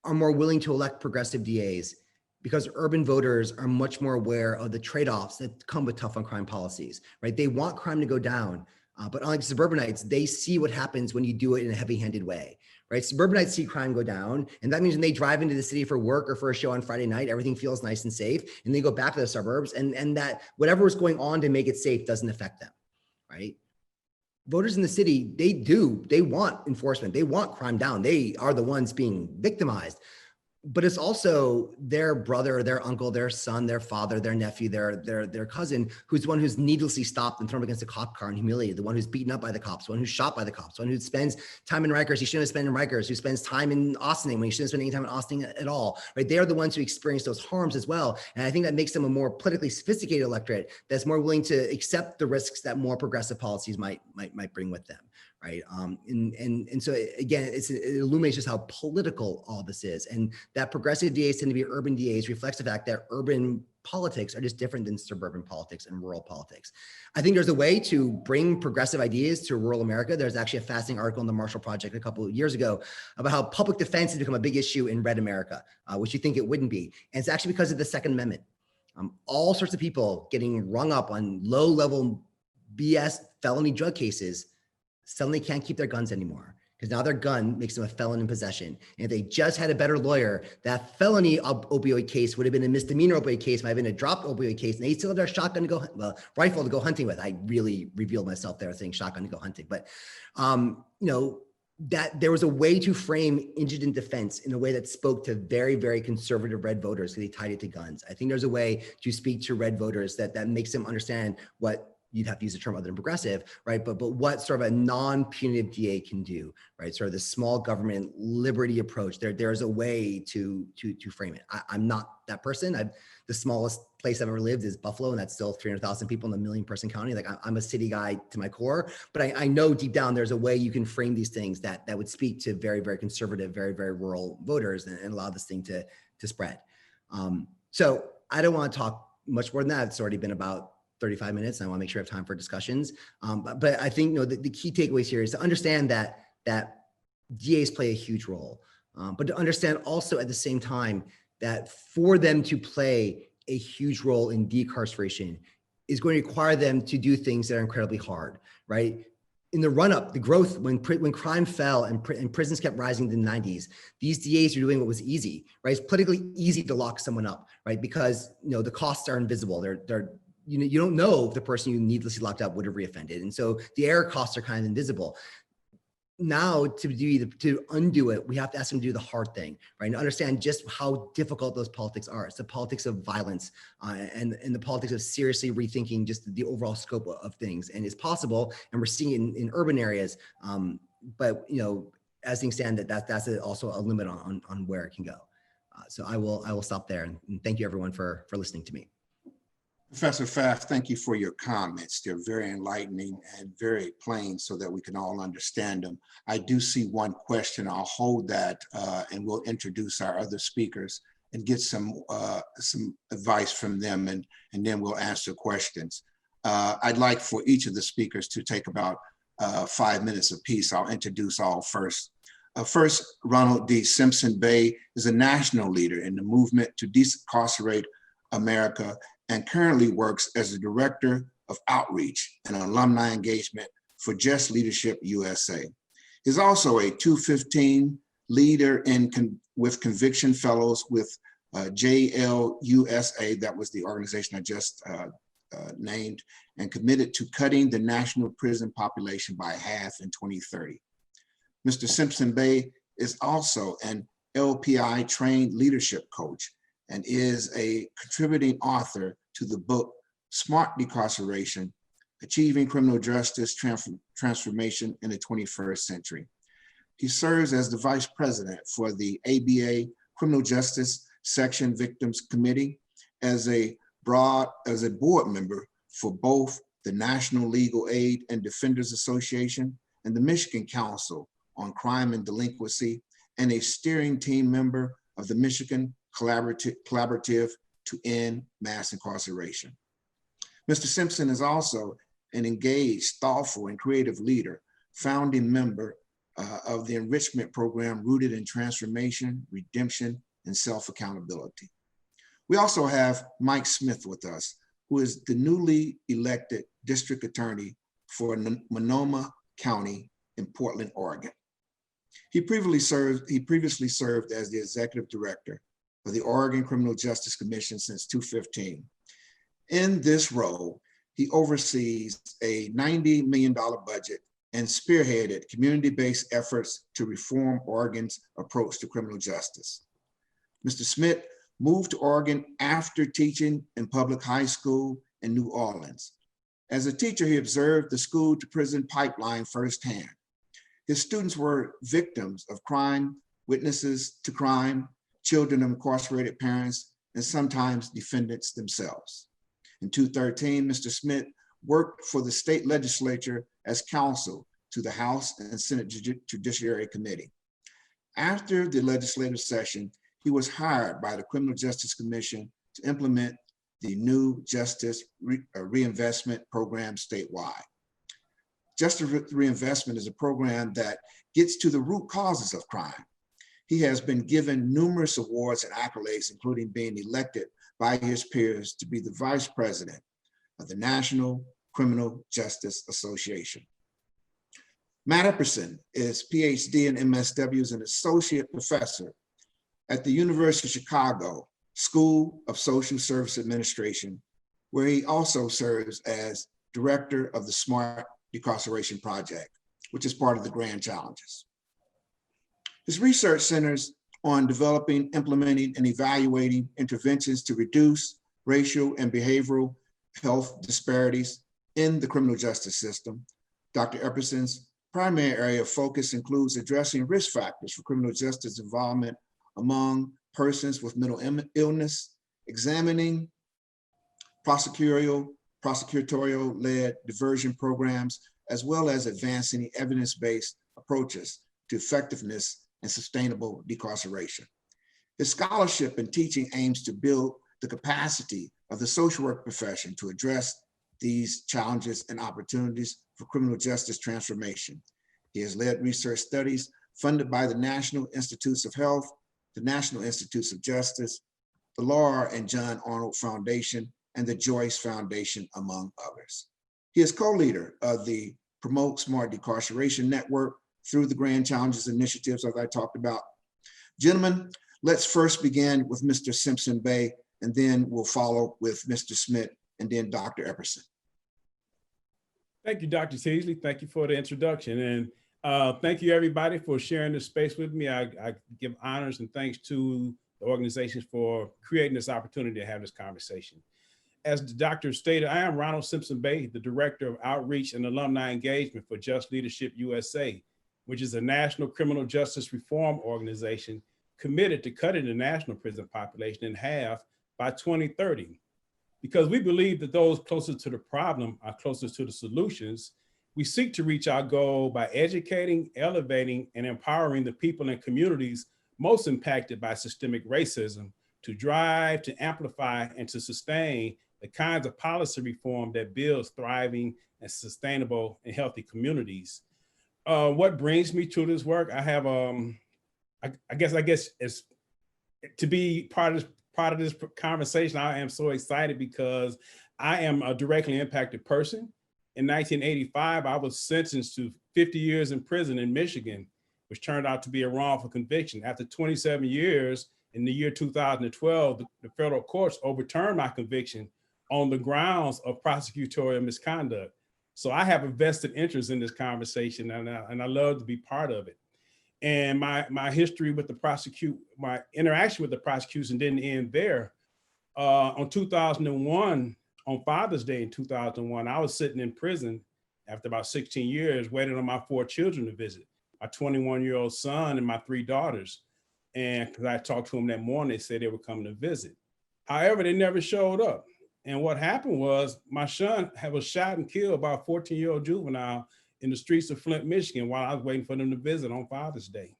are more willing to elect progressive DAs because urban voters are much more aware of the trade-offs that come with tough on crime policies, right? They want crime to go down. But unlike suburbanites, they see what happens when you do it in a heavy-handed way, right? Suburbanites see crime go down, and that means when they drive into the city for work or for a show on Friday night, everything feels nice and safe, and they go back to the suburbs, and that whatever is going on to make it safe doesn't affect them, right? Voters in the city, they want enforcement, they want crime down, they are the ones being victimized. But it's also their brother, their uncle, their son, their father, their nephew, their cousin, who's the one who's needlessly stopped and thrown against a cop car and humiliated, the one who's beaten up by the cops, the one who's shot by the cops, the one who spends time in Rikers he shouldn't have spent in Rikers, who spends time in Austin when he shouldn't spend any time in Austin at all, right? They are the ones who experience those harms as well. And I think that makes them a more politically sophisticated electorate that's more willing to accept the risks that more progressive policies might bring with them. Right. And so again, it illuminates just how political all this is. And that progressive DAs tend to be urban DAs reflects the fact that urban politics are just different than suburban politics and rural politics. I think there's a way to bring progressive ideas to rural America. There's actually a fascinating article in the Marshall Project a couple of years ago about how public defense has become a big issue in red America, which you think it wouldn't be. And it's actually because of the Second Amendment. All sorts of people getting rung up on low-level BS felony drug cases suddenly can't keep their guns anymore. because now their gun makes them a felon in possession. And if they just had a better lawyer, that felony opioid case would have been a misdemeanor opioid case, might have been a dropped opioid case, and they still have their shotgun to go, well, rifle to go hunting with. I really revealed myself there saying shotgun to go hunting, but that there was a way to frame indigent defense in a way that spoke to very, very conservative red voters because they tied it to guns. I think there's a way to speak to red voters that makes them understand what, you'd have to use a term other than progressive, right? But what sort of a non-punitive DA can do, right? Sort of the small government liberty approach. There's a way to frame it. I'm not that person. The smallest place I've ever lived is Buffalo, and that's still 300,000 people in a 1 million person county. Like I'm a city guy to my core, but I know deep down there's a way you can frame these things that would speak to very, very conservative, very, very rural voters and allow this thing to spread. So I don't want to talk much more than that. It's already been about 35 minutes. And I want to make sure I have time for discussions. But I think the key takeaways here is to understand that DAs play a huge role, but to understand also at the same time that for them to play a huge role in decarceration is going to require them to do things that are incredibly hard, right? In the run-up, the growth, when crime fell and prisons kept rising in the 90s, these DAs are doing what was easy, right? It's politically easy to lock someone up, right? Because the costs are invisible. You don't know if the person you needlessly locked up would have reoffended. And so the error costs are kind of invisible. Now to undo it, we have to ask them to do the hard thing, right? And understand just how difficult those politics are. It's the politics of violence and the politics of seriously rethinking just the overall scope of things. And it's possible, and we're seeing it in urban areas. But as things stand, that's also a limit on where it can go. So I will stop there, and thank you everyone for listening to me. Professor Pfaff, thank you for your comments. They're very enlightening and very plain so that we can all understand them. I do see one question. I'll hold that and we'll introduce our other speakers and get some advice from them, and then we'll answer questions. I'd like for each of the speakers to take about 5 minutes apiece. I'll introduce all first. First, Ronald D. Simpson Bay is a national leader in the movement to decarcerate America and currently works as the Director of Outreach and Alumni Engagement for Just Leadership USA. He's also a 215 leader with Conviction Fellows with JLUSA, that was the organization I just named, and committed to cutting the national prison population by half in 2030. Mr. Simpson Bay is also an LPI trained leadership coach and is a contributing author to the book, Smart Decarceration, Achieving Criminal Justice Transformation in the 21st Century. He serves as the Vice President for the ABA Criminal Justice Section Victims Committee, as a board member for both the National Legal Aid and Defenders Association and the Michigan Council on Crime and Delinquency, and a steering team member of the Michigan Collaborative to End Mass Incarceration. Mr. Simpson is also an engaged, thoughtful, and creative leader, founding member of the enrichment program rooted in transformation, redemption, and self-accountability. We also have Mike Smith with us, who is the newly elected district attorney for Monoma County in Portland, Oregon. He previously served as the executive director of the Oregon Criminal Justice Commission since 2015. In this role, he oversees a $90 million budget and spearheaded community-based efforts to reform Oregon's approach to criminal justice. Mr. Smith moved to Oregon after teaching in public high school in New Orleans. As a teacher, he observed the school to prison pipeline firsthand. His students were victims of crime, witnesses to crime, children of incarcerated parents, and sometimes defendants themselves. In 2013, Mr. Smith worked for the state legislature as counsel to the House and Senate Judiciary Committee. After the legislative session, he was hired by the Criminal Justice Commission to implement the new Justice Reinvestment Program statewide. Justice Reinvestment is a program that gets to the root causes of crime. He has been given numerous awards and accolades, including being elected by his peers to be the vice president of the National Criminal Justice Association. Matt Epperson is PhD and MSW as an associate professor at the University of Chicago School of Social Service Administration, where he also serves as director of the SMART Decarceration Project, which is part of the Grand Challenges. His research centers on developing, implementing, and evaluating interventions to reduce racial and behavioral health disparities in the criminal justice system. Dr. Epperson's primary area of focus includes addressing risk factors for criminal justice involvement among persons with mental illness, examining prosecutorial-led diversion programs, as well as advancing evidence-based approaches to effectiveness and sustainable decarceration. His scholarship and teaching aims to build the capacity of the social work profession to address these challenges and opportunities for criminal justice transformation. He has led research studies funded by the National Institutes of Health, the National Institutes of Justice, the Laura and John Arnold Foundation, and the Joyce Foundation, among others. He is co-leader of the Promote Smart Decarceration Network through the Grand Challenges initiatives, as I talked about. Gentlemen, let's first begin with Mr. Simpson-Bay, and then we'll follow with Mr. Smith and then Dr. Epperson. Thank you, Dr. Teasley. Thank you for the introduction. And thank you, everybody, for sharing this space with me. I give honors and thanks to the organizations for creating this opportunity to have this conversation. As the doctor stated, I am Ronald Simpson-Bay, the Director of Outreach and Alumni Engagement for Just Leadership USA, which is a national criminal justice reform organization committed to cutting the national prison population in half by 2030. Because we believe that those closest to the problem are closest to the solutions, we seek to reach our goal by educating, elevating, and empowering the people and communities most impacted by systemic racism to drive, to amplify, and to sustain the kinds of policy reform that builds thriving and sustainable and healthy communities. What brings me to this work? I have, I guess it's to be part of this conversation. I am so excited because I am a directly impacted person. In 1985, I was sentenced to 50 years in prison in Michigan, which turned out to be a wrongful conviction. After 27 years, in the year 2012, the federal courts overturned my conviction on the grounds of prosecutorial misconduct. So I have a vested interest in this conversation, and I love to be part of it. And my history with my interaction with the prosecution didn't end there. On 2001, on Father's Day in 2001, I was sitting in prison after about 16 years, waiting on my 4 children to visit, my 21-year-old son and my 3 daughters. And because I talked to them that morning, they said they were coming to visit. However, they never showed up. And what happened was my son was shot and killed by a 14-year-old juvenile in the streets of Flint, Michigan, while I was waiting for them to visit on Father's Day.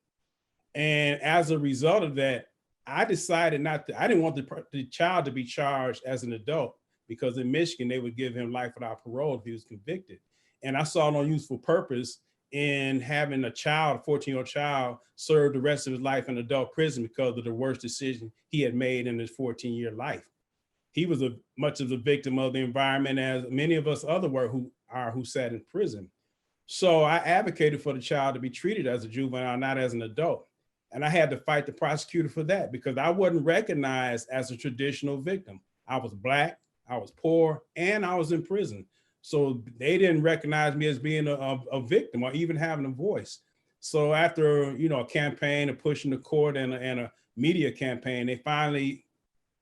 And as a result of that, I decided I didn't want the child to be charged as an adult, because in Michigan, they would give him life without parole if he was convicted. And I saw no useful purpose in having a child, a 14-year-old child, serve the rest of his life in adult prison because of the worst decision he had made in his 14-year life. He was much of a victim of the environment as many of us other were who sat in prison. So I advocated for the child to be treated as a juvenile, not as an adult. And I had to fight the prosecutor for that because I wasn't recognized as a traditional victim. I was Black, I was poor, and I was in prison. So they didn't recognize me as being a victim or even having a voice. So after a campaign of pushing the court and a media campaign, they finally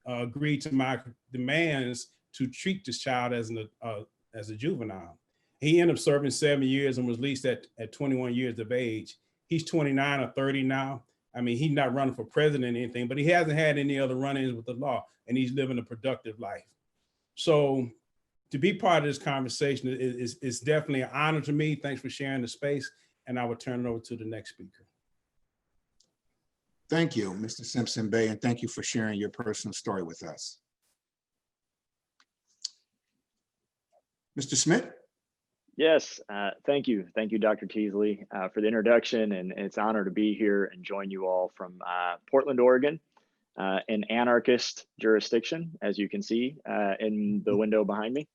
agreed to my demands to treat this child as a juvenile. He ended up serving 7 years and was released at 21 years of age. He's 29 or 30 now. I mean, he's not running for president or anything, but he hasn't had any other run-ins with the law, and he's living a productive life. So to be part of this conversation is definitely an honor to me. Thanks for sharing the space, and I will turn it over to the next speaker. Thank you, Mr. Simpson-Bay, and thank you for sharing your personal story with us. Mr. Smith? Yes, thank you. Thank you, Dr. Teasley, for the introduction, and it's an honor to be here and join you all from Portland, Oregon, an anarchist jurisdiction, as you can see in the window behind me,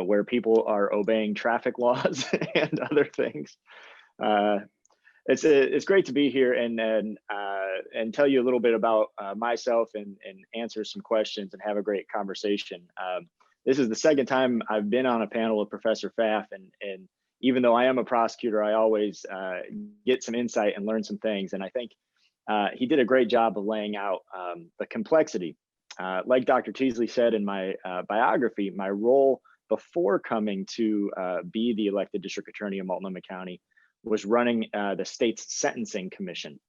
where people are obeying traffic laws and other things. It's great to be here and tell you a little bit about myself and answer some questions and have a great conversation. This is the second time I've been on a panel with Professor Pfaff, and even though I am a prosecutor, I always get some insight and learn some things. And I think he did a great job of laying out the complexity. Like Dr. Teasley said in my biography, my role before coming to be the elected district attorney of Multnomah County was running the state's sentencing commission.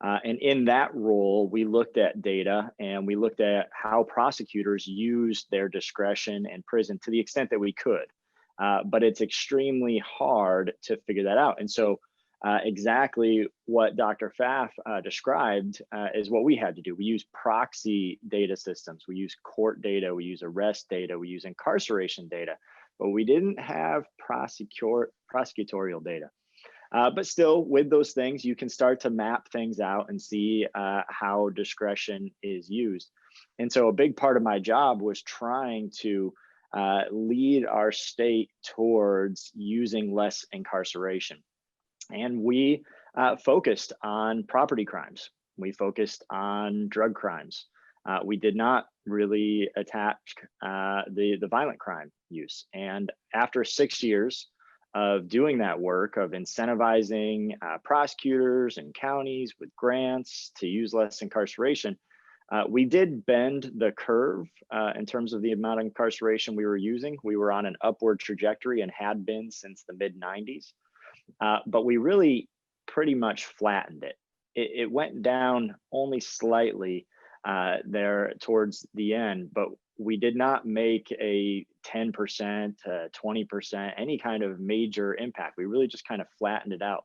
And in that role, we looked at data and we looked at how prosecutors used their discretion in prison to the extent that we could. But it's extremely hard to figure that out. And so exactly what Dr. Pfaff described is what we had to do. We use proxy data systems. We use court data. We use arrest data. We use incarceration data. But we didn't have prosecutorial data. But still, with those things, you can start to map things out and see how discretion is used. And so a big part of my job was trying to lead our state towards using less incarceration. And we focused on property crimes. We focused on drug crimes. We did not really attach the violent crime use. And after 6 years of doing that work, of incentivizing prosecutors and counties with grants to use less incarceration, we did bend the curve in terms of the amount of incarceration we were using. We were on an upward trajectory and had been since the mid-90s. But we really pretty much flattened it. It went down only slightly there towards the end, but we did not make a 10%, 20%, any kind of major impact. We really just kind of flattened it out.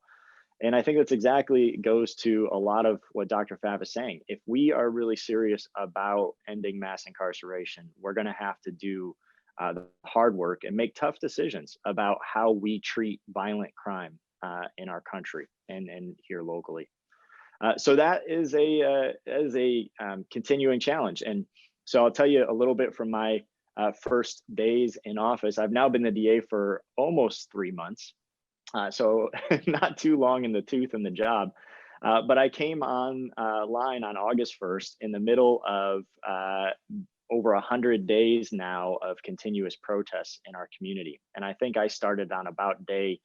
And I think that's exactly goes to a lot of what Dr. Pfaff is saying. If we are really serious about ending mass incarceration, we're going to have to do the hard work and make tough decisions about how we treat violent crime in our country and here locally. So that is a continuing challenge. And so I'll tell you a little bit from my first days in office. I've now been the DA for almost 3 months. So not too long in the tooth in the job. But I came on line on August 1st in the middle of over 100 days now of continuous protests in our community. And I think I started on about day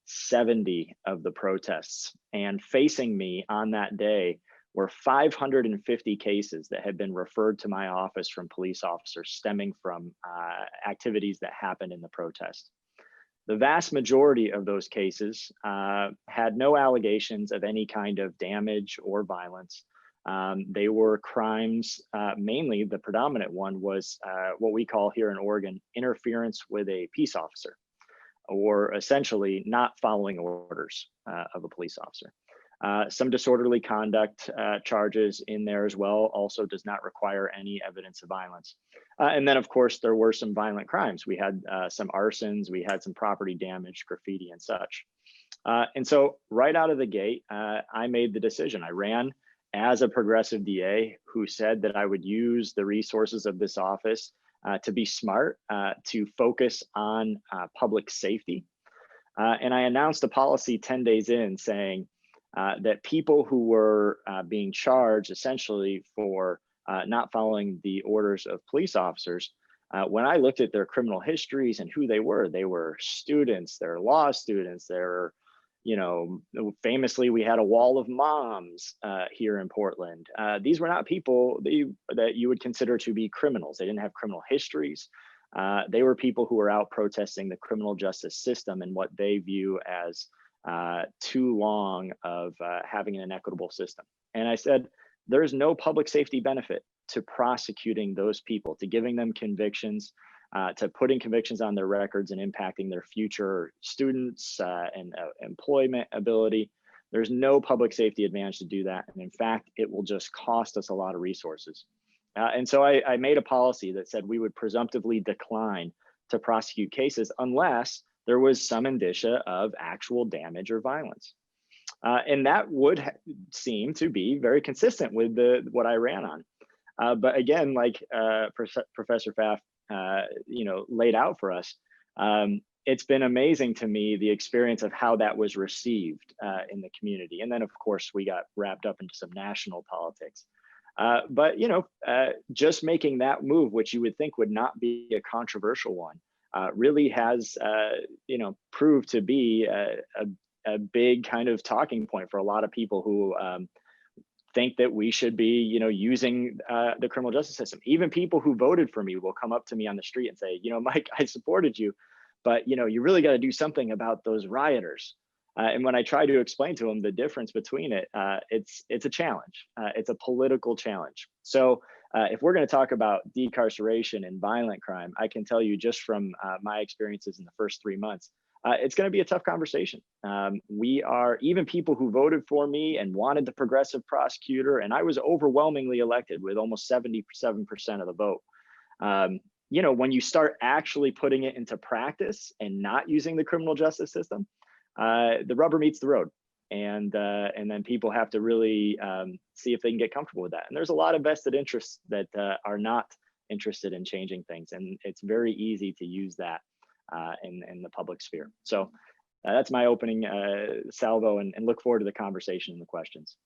70 of the protests. And facing me on that day were 550 cases that had been referred to my office from police officers stemming from activities that happened in the protest. The vast majority of those cases had no allegations of any kind of damage or violence. They were crimes, mainly the predominant one was what we call here in Oregon, interference with a peace officer, or essentially not following orders of a police officer. Some disorderly conduct charges in there as well, also does not require any evidence of violence. And then of course, there were some violent crimes. We had some arsons, we had some property damage, graffiti and such. And so right out of the gate, I made the decision. I ran as a progressive DA who said that I would use the resources of this office to be smart, to focus on public safety. And I announced a policy 10 days in saying that people who were being charged essentially for not following the orders of police officers, when I looked at their criminal histories and who they were students, they're law students, they're, you know, famously, we had a wall of moms here in Portland. These were not people that you would consider to be criminals. They didn't have criminal histories. They were people who were out protesting the criminal justice system and what they view as too long of having an inequitable system. And I said, there's no public safety benefit to prosecuting those people, to giving them convictions, to putting convictions on their records and impacting their future students and employment ability. There's no public safety advantage to do that. And in fact, it will just cost us a lot of resources. And so I made a policy that said we would presumptively decline to prosecute cases unless there was some indicia of actual damage or violence. And that would seem to be very consistent with what I ran on. But again, like Professor Pfaff laid out for us, it's been amazing to me, the experience of how that was received in the community. And then of course we got wrapped up into some national politics. But just making that move, which you would think would not be a controversial one, really has proved to be a big kind of talking point for a lot of people who think that we should be using the criminal justice system. Even people who voted for me will come up to me on the street and say, Mike, I supported you, but you really got to do something about those rioters. And when I try to explain to them the difference between it, it's a challenge. It's a political challenge. So if we're going to talk about decarceration and violent crime, I can tell you just from my experiences in the first 3 months, it's going to be a tough conversation. We are, even people who voted for me and wanted the progressive prosecutor, and I was overwhelmingly elected with almost 77% of the vote. When you start actually putting it into practice and not using the criminal justice system, the rubber meets the road, and then people have to really see if they can get comfortable with that. And there's a lot of vested interests that are not interested in changing things, and it's very easy to use that in the public sphere. So that's my opening salvo, and look forward to the conversation and the questions.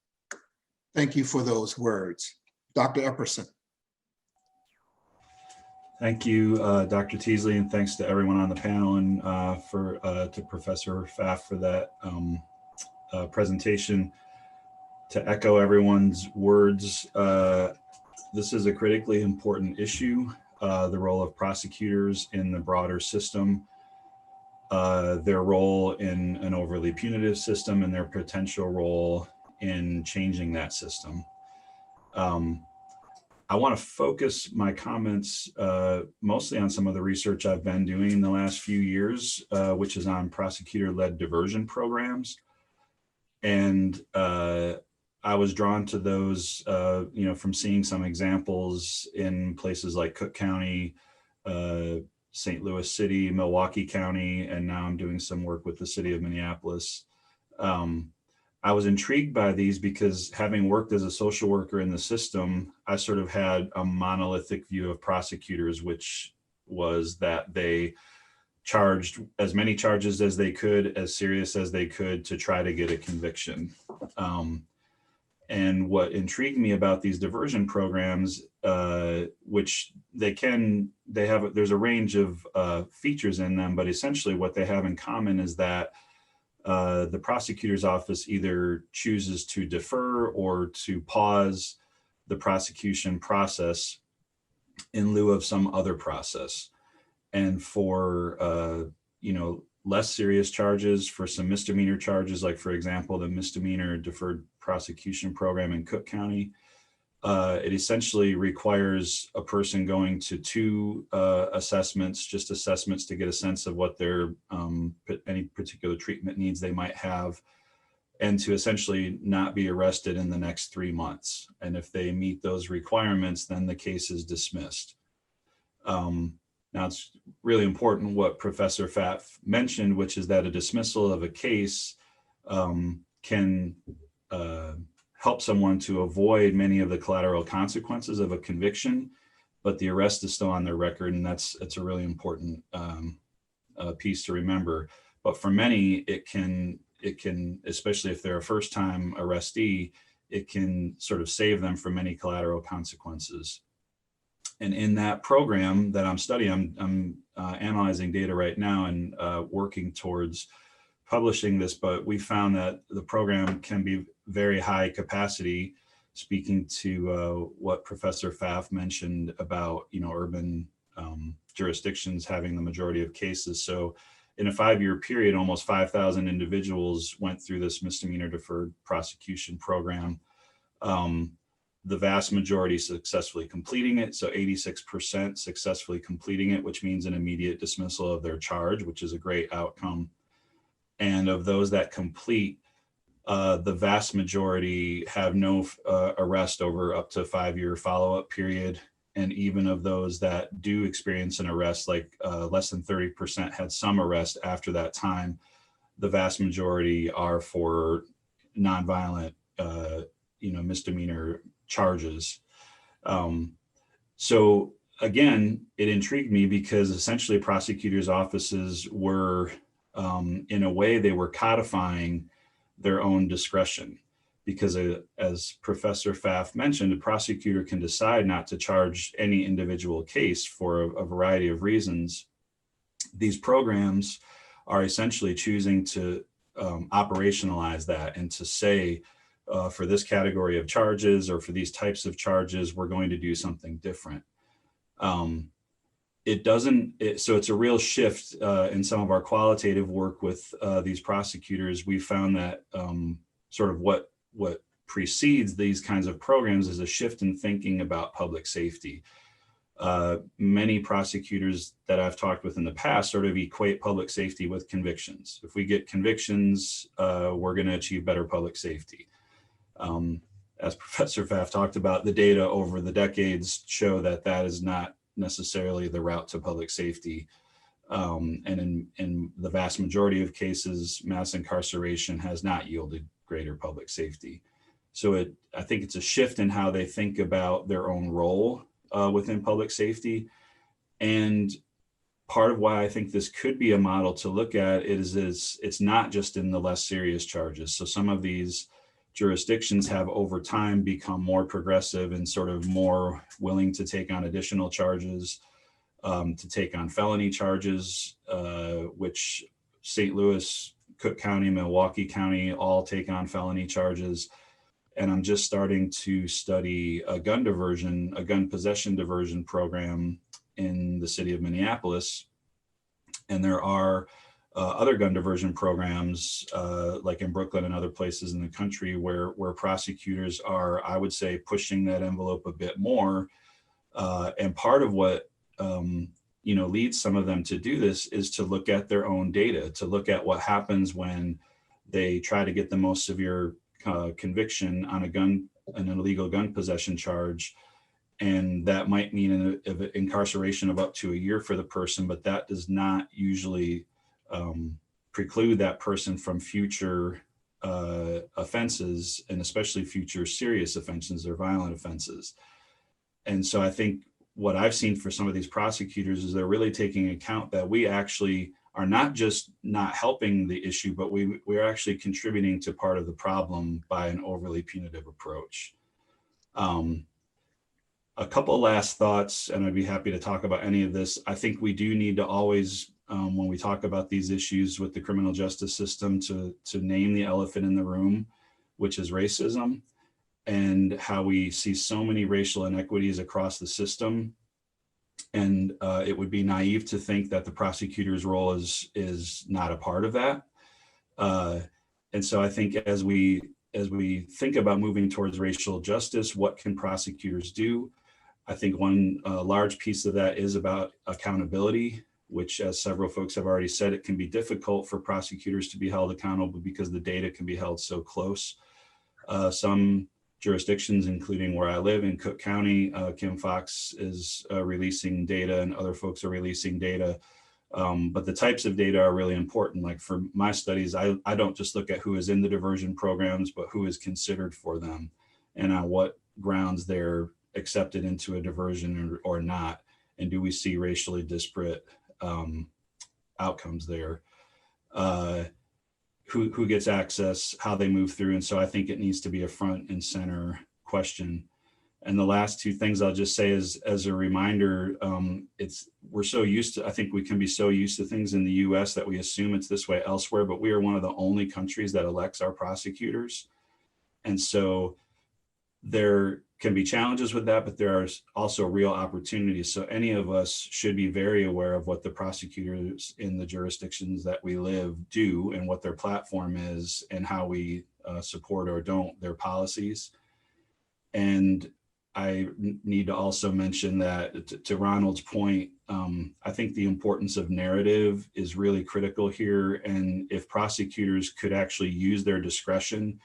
Thank you for those words. Dr. Epperson. Thank you, Dr. Teasley, and thanks to everyone on the panel, and to Professor Pfaff for that presentation. To echo everyone's words, this is a critically important issue, the role of prosecutors in the broader system, their role in an overly punitive system, and their potential role in changing that system. I want to focus my comments mostly on some of the research I've been doing in the last few years, which is on prosecutor-led diversion programs. And I was drawn to those, from seeing some examples in places like Cook County, St. Louis City, Milwaukee County, and now I'm doing some work with the city of Minneapolis. I was intrigued by these because, having worked as a social worker in the system, I sort of had a monolithic view of prosecutors, which was that they charged as many charges as they could, as serious as they could, to try to get a conviction. And what intrigued me about these diversion programs, which there's a range of features in them, but essentially what they have in common is that the prosecutor's office either chooses to defer or to pause the prosecution process in lieu of some other process. And for less serious charges, for some misdemeanor charges, like for example the misdemeanor deferred prosecution program in Cook County, it essentially requires a person going to 2 assessments, just assessments to get a sense of what their any particular treatment needs they might have, and to essentially not be arrested in the next 3 months. And if they meet those requirements, then the case is dismissed. Now, it's really important what Professor Pfaff mentioned, which is that a dismissal of a case can help someone to avoid many of the collateral consequences of a conviction, but the arrest is still on their record, and it's a really important piece to remember. But for many, it can, especially if they're a first-time arrestee, it can sort of save them from many collateral consequences. And in that program that I'm studying, I'm analyzing data right now and working towards publishing this, but we found that the program can be very high capacity, speaking to what Professor Pfaff mentioned about, urban jurisdictions having the majority of cases. So in a 5-year period, almost 5,000 individuals went through this misdemeanor deferred prosecution program. The vast majority successfully completing it. So 86% successfully completing it, which means an immediate dismissal of their charge, which is a great outcome. And of those that complete, the vast majority have no arrest over up to a 5-year follow-up period. And even of those that do experience an arrest, like less than 30% had some arrest after that time, the vast majority are for nonviolent, misdemeanor charges. So again, it intrigued me because essentially prosecutors' offices were, in a way, they were codifying their own discretion. Because as Professor Pfaff mentioned, a prosecutor can decide not to charge any individual case for a variety of reasons. These programs are essentially choosing to operationalize that and to say, for this category of charges or for these types of charges, we're going to do something different. So it's a real shift in some of our qualitative work with these prosecutors. We found that sort of what precedes these kinds of programs is a shift in thinking about public safety. Many prosecutors that I've talked with in the past sort of equate public safety with convictions. If we get convictions, we're going to achieve better public safety. As Professor Pfaff talked about, the data over the decades show that that is not necessarily the route to public safety. And in the vast majority of cases, mass incarceration has not yielded greater public safety. So I think it's a shift in how they think about their own role within public safety. And part of why I think this could be a model to look at is it's not just in the less serious charges. So some of these jurisdictions have over time become more progressive and sort of more willing to take on additional charges, to take on felony charges, which St. Louis, Cook County, Milwaukee County all take on felony charges. And I'm just starting to study a gun possession diversion program in the city of Minneapolis. And there are other gun diversion programs like in Brooklyn and other places in the country where prosecutors are, I would say, pushing that envelope a bit more. And part of what leads some of them to do this is to look at their own data, to look at what happens when they try to get the most severe conviction on an illegal gun possession charge. And that might mean an incarceration of up to a year for the person, but that does not usually preclude that person from future offenses, and especially future serious offenses or violent offenses. And so I think what I've seen for some of these prosecutors is they're really taking account that we actually are not just not helping the issue, but we're actually contributing to part of the problem by an overly punitive approach. A couple of last thoughts, and I'd be happy to talk about any of this. I think we do need to always, when we talk about these issues with the criminal justice system, to name the elephant in the room, which is racism, and how we see so many racial inequities across the system. And it would be naive to think that the prosecutor's role is not a part of that. And so I think as we think about moving towards racial justice, what can prosecutors do? I think one large piece of that is about accountability, which, as several folks have already said, it can be difficult for prosecutors to be held accountable because the data can be held so close. Some jurisdictions, including where I live in Cook County, Kim Fox is releasing data and other folks are releasing data. But the types of data are really important. Like for my studies, I don't just look at who is in the diversion programs, but who is considered for them and on what grounds they're accepted into a diversion or not. And do we see racially disparate outcomes there? Who gets access, how they move through. And so I think it needs to be a front and center question. And the last two things I'll just say is, as a reminder, we're so used to, I think we can be so used to things in the US that we assume it's this way elsewhere, but we are one of the only countries that elects our prosecutors. And so there can be challenges with that, but there are also real opportunities. So any of us should be very aware of what the prosecutors in the jurisdictions that we live do and what their platform is and how we support or don't their policies. And I need to also mention that to Ronald's point, I think the importance of narrative is really critical here. And if prosecutors could actually use their discretion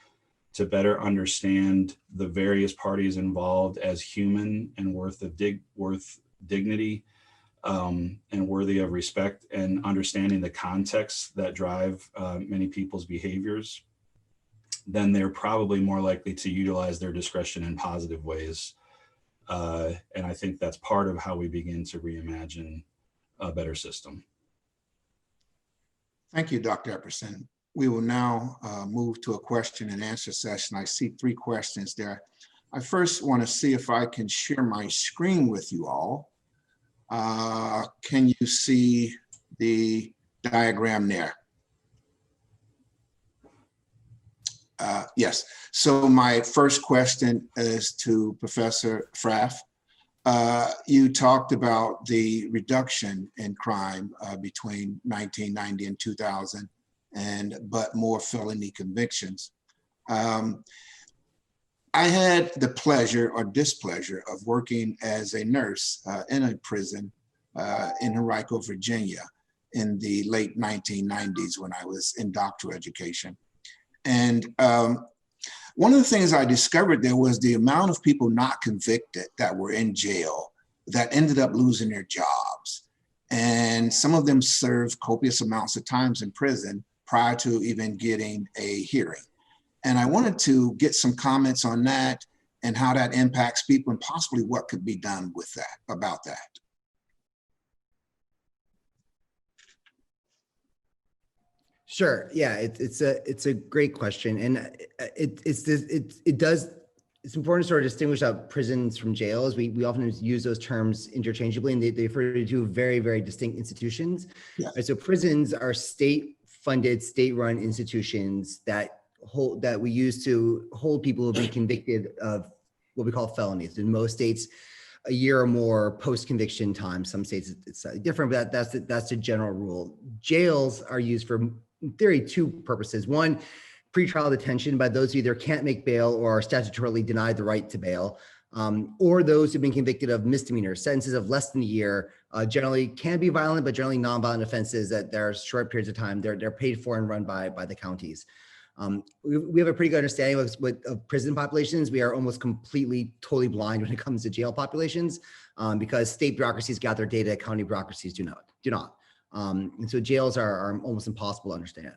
to better understand the various parties involved as human and worth dignity and worthy of respect, and understanding the contexts that drive many people's behaviors, then they're probably more likely to utilize their discretion in positive ways. And I think that's part of how we begin to reimagine a better system. Thank you, Dr. Epperson. We will now move to a question and answer session. I see 3 questions there. I first want to see if I can share my screen with you all. Can you see the diagram there? Yes. So my first question is to Professor Pfaff. You talked about the reduction in crime between 1990 and 2000, but more felony convictions. I had the pleasure or displeasure of working as a nurse in a prison in Henrico, Virginia in the late 1990s when I was in doctoral education. And one of the things I discovered there was the amount of people not convicted that were in jail that ended up losing their jobs. And some of them served copious amounts of times in prison prior to even getting a hearing. And I wanted to get some comments on that and how that impacts people and possibly what could be done with that, about that. Sure. Yeah, it's a great question, and it's important to sort of distinguish out prisons from jails. We often use those terms interchangeably, and they refer to two very, very distinct institutions. Yes. Right, so prisons are state-funded, state-run institutions that we use to hold people who've been convicted of what we call felonies. In most states, a year or more post-conviction time. Some states it's slightly different, but that's the general rule. Jails are used for, in theory, 2 purposes. One, pretrial detention by those who either can't make bail or are statutorily denied the right to bail, or those who've been convicted of misdemeanors, sentences of less than a year, generally can be violent, but generally nonviolent offenses that there are short periods of time. They're paid for and run by the counties. We have a pretty good understanding of prison populations. We are almost completely, totally blind when it comes to jail populations because state bureaucracies gather data, county bureaucracies do not. And so jails are almost impossible to understand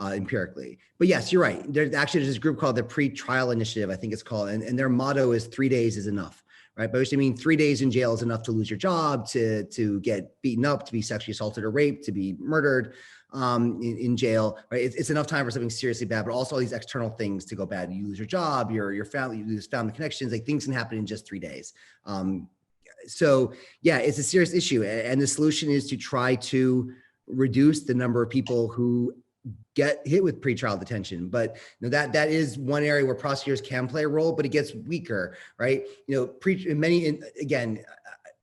empirically. But yes, you're right. There's this group called the Pre-Trial Initiative, I think it's called, and their motto is 3 days is enough, right? By which I mean 3 days in jail is enough to lose your job, to get beaten up, to be sexually assaulted or raped, to be murdered in jail, right? It's enough time for something seriously bad, but also all these external things to go bad. You lose your job, your family, you lose family connections, like things can happen in just 3 days. So yeah, it's a serious issue. And the solution is to try to reduce the number of people who get hit with pretrial detention. But that is one area where prosecutors can play a role, but it gets weaker, right?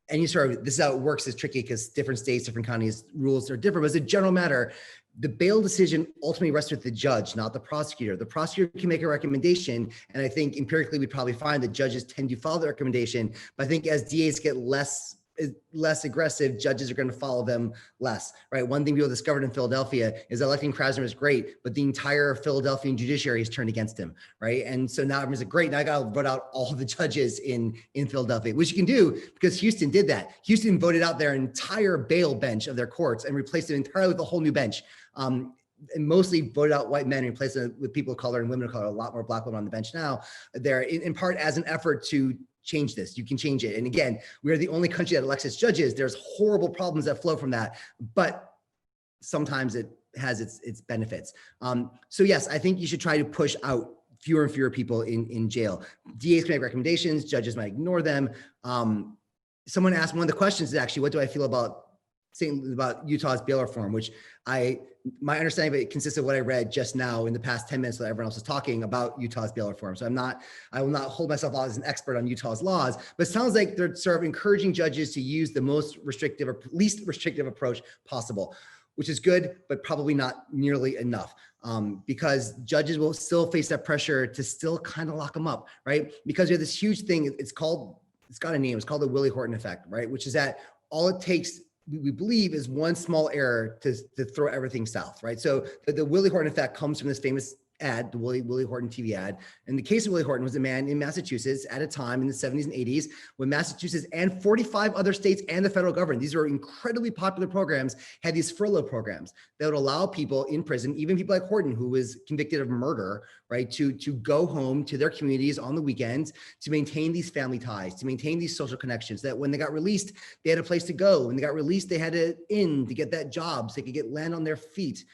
Any sort of, this is how it works is tricky because different states, different counties, rules are different. But as a general matter, the bail decision ultimately rests with the judge, not the prosecutor. The prosecutor can make a recommendation. And I think empirically, we'd probably find that judges tend to follow the recommendation. But I think as DAs get less aggressive, judges are going to follow them less, right? One thing people discovered in Philadelphia is electing Krasner is great, but the entire Philadelphian judiciary is turned against him, right? And so now everyone's like, great, now I got to vote out all the judges in Philadelphia, which you can do because Houston did that. Houston voted out their entire bail bench of their courts and replaced it entirely with a whole new bench. And mostly voted out white men and replaced it with people of color and women of color, a lot more Black women on the bench now. They're in part as an effort to change this. You can change it. And again, we are the only country that elects its judges. There's horrible problems that flow from that, but sometimes it has its benefits. So yes, I think you should try to push out fewer and fewer people in jail. DAs can make recommendations, judges might ignore them. Someone asked, one of the questions is actually, what do I feel about Utah's bail reform, which my understanding of it consists of what I read just now in the past 10 minutes that everyone else is talking about Utah's bail reform. So I will not hold myself out as an expert on Utah's laws, but it sounds like they're sort of encouraging judges to use the most restrictive or least restrictive approach possible, which is good, but probably not nearly enough because judges will still face that pressure to still kind of lock them up, right? Because we have this huge thing, it's got a name, it's called the Willy Horton effect, right? Which is that all it takes, we believe, is one small error to throw everything south, right? So the Willy Horton effect comes from this famous ad, the Willy Horton TV ad. And the case of Willy Horton was a man in Massachusetts at a time in the 70s and 80s when Massachusetts and 45 other states and the federal government, these were incredibly popular programs, had these furlough programs that would allow people in prison, even people like Horton, who was convicted of murder, right, to go home to their communities on the weekends to maintain these family ties, to maintain these social connections, that when they got released, they had a place to go. When they got released, they had an inn to get that job so they could land on their feet.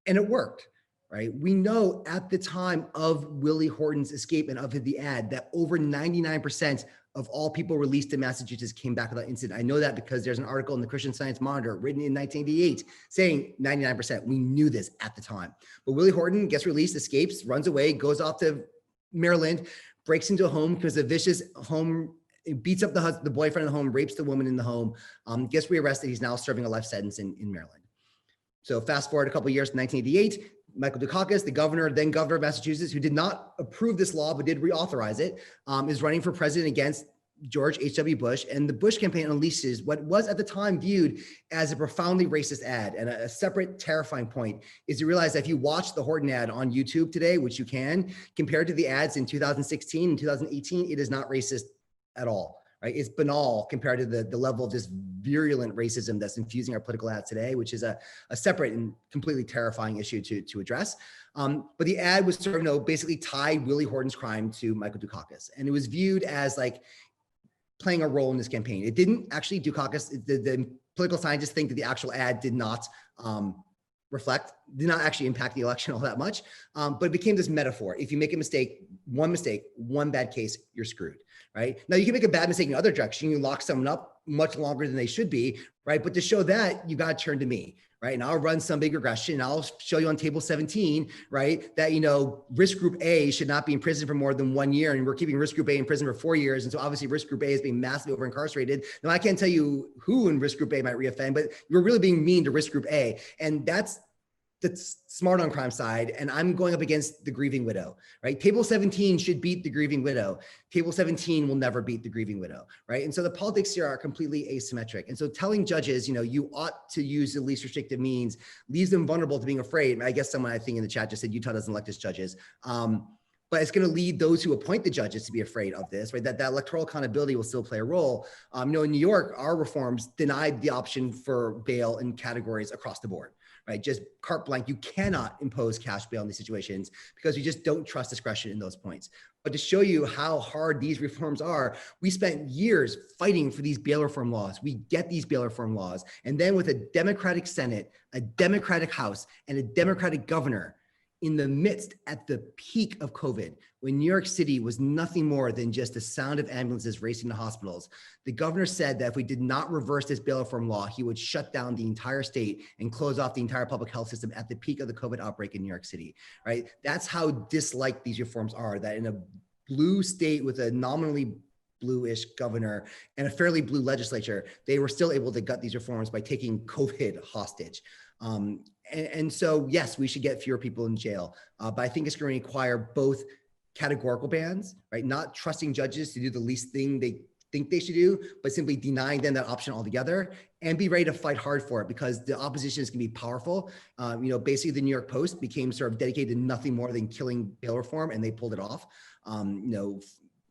And it worked. Right? We know at the time of Willy Horton's escape and of the ad that over 99% of all people released in Massachusetts came back without incident. I know that because there's an article in the Christian Science Monitor written in 1988 saying 99%. We knew this at the time. But Willy Horton gets released, escapes, runs away, goes off to Maryland, breaks into a home because a vicious home beats up the boyfriend in the home, rapes the woman in the home, gets rearrested. He's now serving a life sentence in Maryland. So fast forward a couple of years to 1988, Michael Dukakis, the then governor of Massachusetts, who did not approve this law but did reauthorize it, is running for president against George H.W. Bush. And the Bush campaign unleashes what was at the time viewed as a profoundly racist ad. And a separate terrifying point is to realize that if you watch the Horton ad on YouTube today, which you can, compared to the ads in 2016 and 2018, it is not racist at all. Right? It's banal compared to the level of this virulent racism that's infusing our political ads today, which is a separate and completely terrifying issue to address. But the ad was sort of, basically tied Willy Horton's crime to Michael Dukakis. And it was viewed as like playing a role in this campaign. It didn't actually, Dukakis, the political scientists think that the actual ad did not did not actually impact the election all that much, but it became this metaphor. If you make a mistake, one bad case, you're screwed, right? Now you can make a bad mistake in the other direction. You lock someone up much longer than they should be, right? But to show that, you got to turn to me, right? And I'll run some big regression. And I'll show you on table 17, right, that, risk group A should not be in prison for more than 1 year. And we're keeping risk group A in prison for 4 years. And so obviously risk group A is being massively over incarcerated. Now I can't tell you who in risk group A might reoffend, but you're really being mean to risk group A. And that's smart on crime side. And I'm going up against the grieving widow, right? Table 17 should beat the grieving widow. Table 17 will never beat the grieving widow, right? And so the politics here are completely asymmetric. And so telling judges, you ought to use the least restrictive means leaves them vulnerable to being afraid. I guess someone I think in the chat just said Utah doesn't elect its judges. But it's going to lead those who appoint the judges to be afraid of this, right? That electoral accountability will still play a role. In New York, our reforms denied the option for bail in categories across the board, right? Just carte blanche, you cannot impose cash bail in these situations because you just don't trust discretion in those points. But to show you how hard these reforms are, we spent years fighting for these bail reform laws. We get these bail reform laws. And then with a Democratic Senate, a Democratic House, and a Democratic governor, in the midst at the peak of COVID, when New York City was nothing more than just the sound of ambulances racing to hospitals, the governor said that if we did not reverse this bail reform law, he would shut down the entire state and close off the entire public health system at the peak of the COVID outbreak in New York City, right? That's how disliked these reforms are, that in a blue state with a nominally bluish governor and a fairly blue legislature, they were still able to gut these reforms by taking COVID hostage. And so, yes, we should get fewer people in jail, but I think it's going to require both categorical bans, right? Not trusting judges to do the least thing they think they should do, but simply denying them that option altogether, and be ready to fight hard for it because the opposition is going to be powerful. Basically the New York Post became sort of dedicated to nothing more than killing bail reform, and they pulled it off.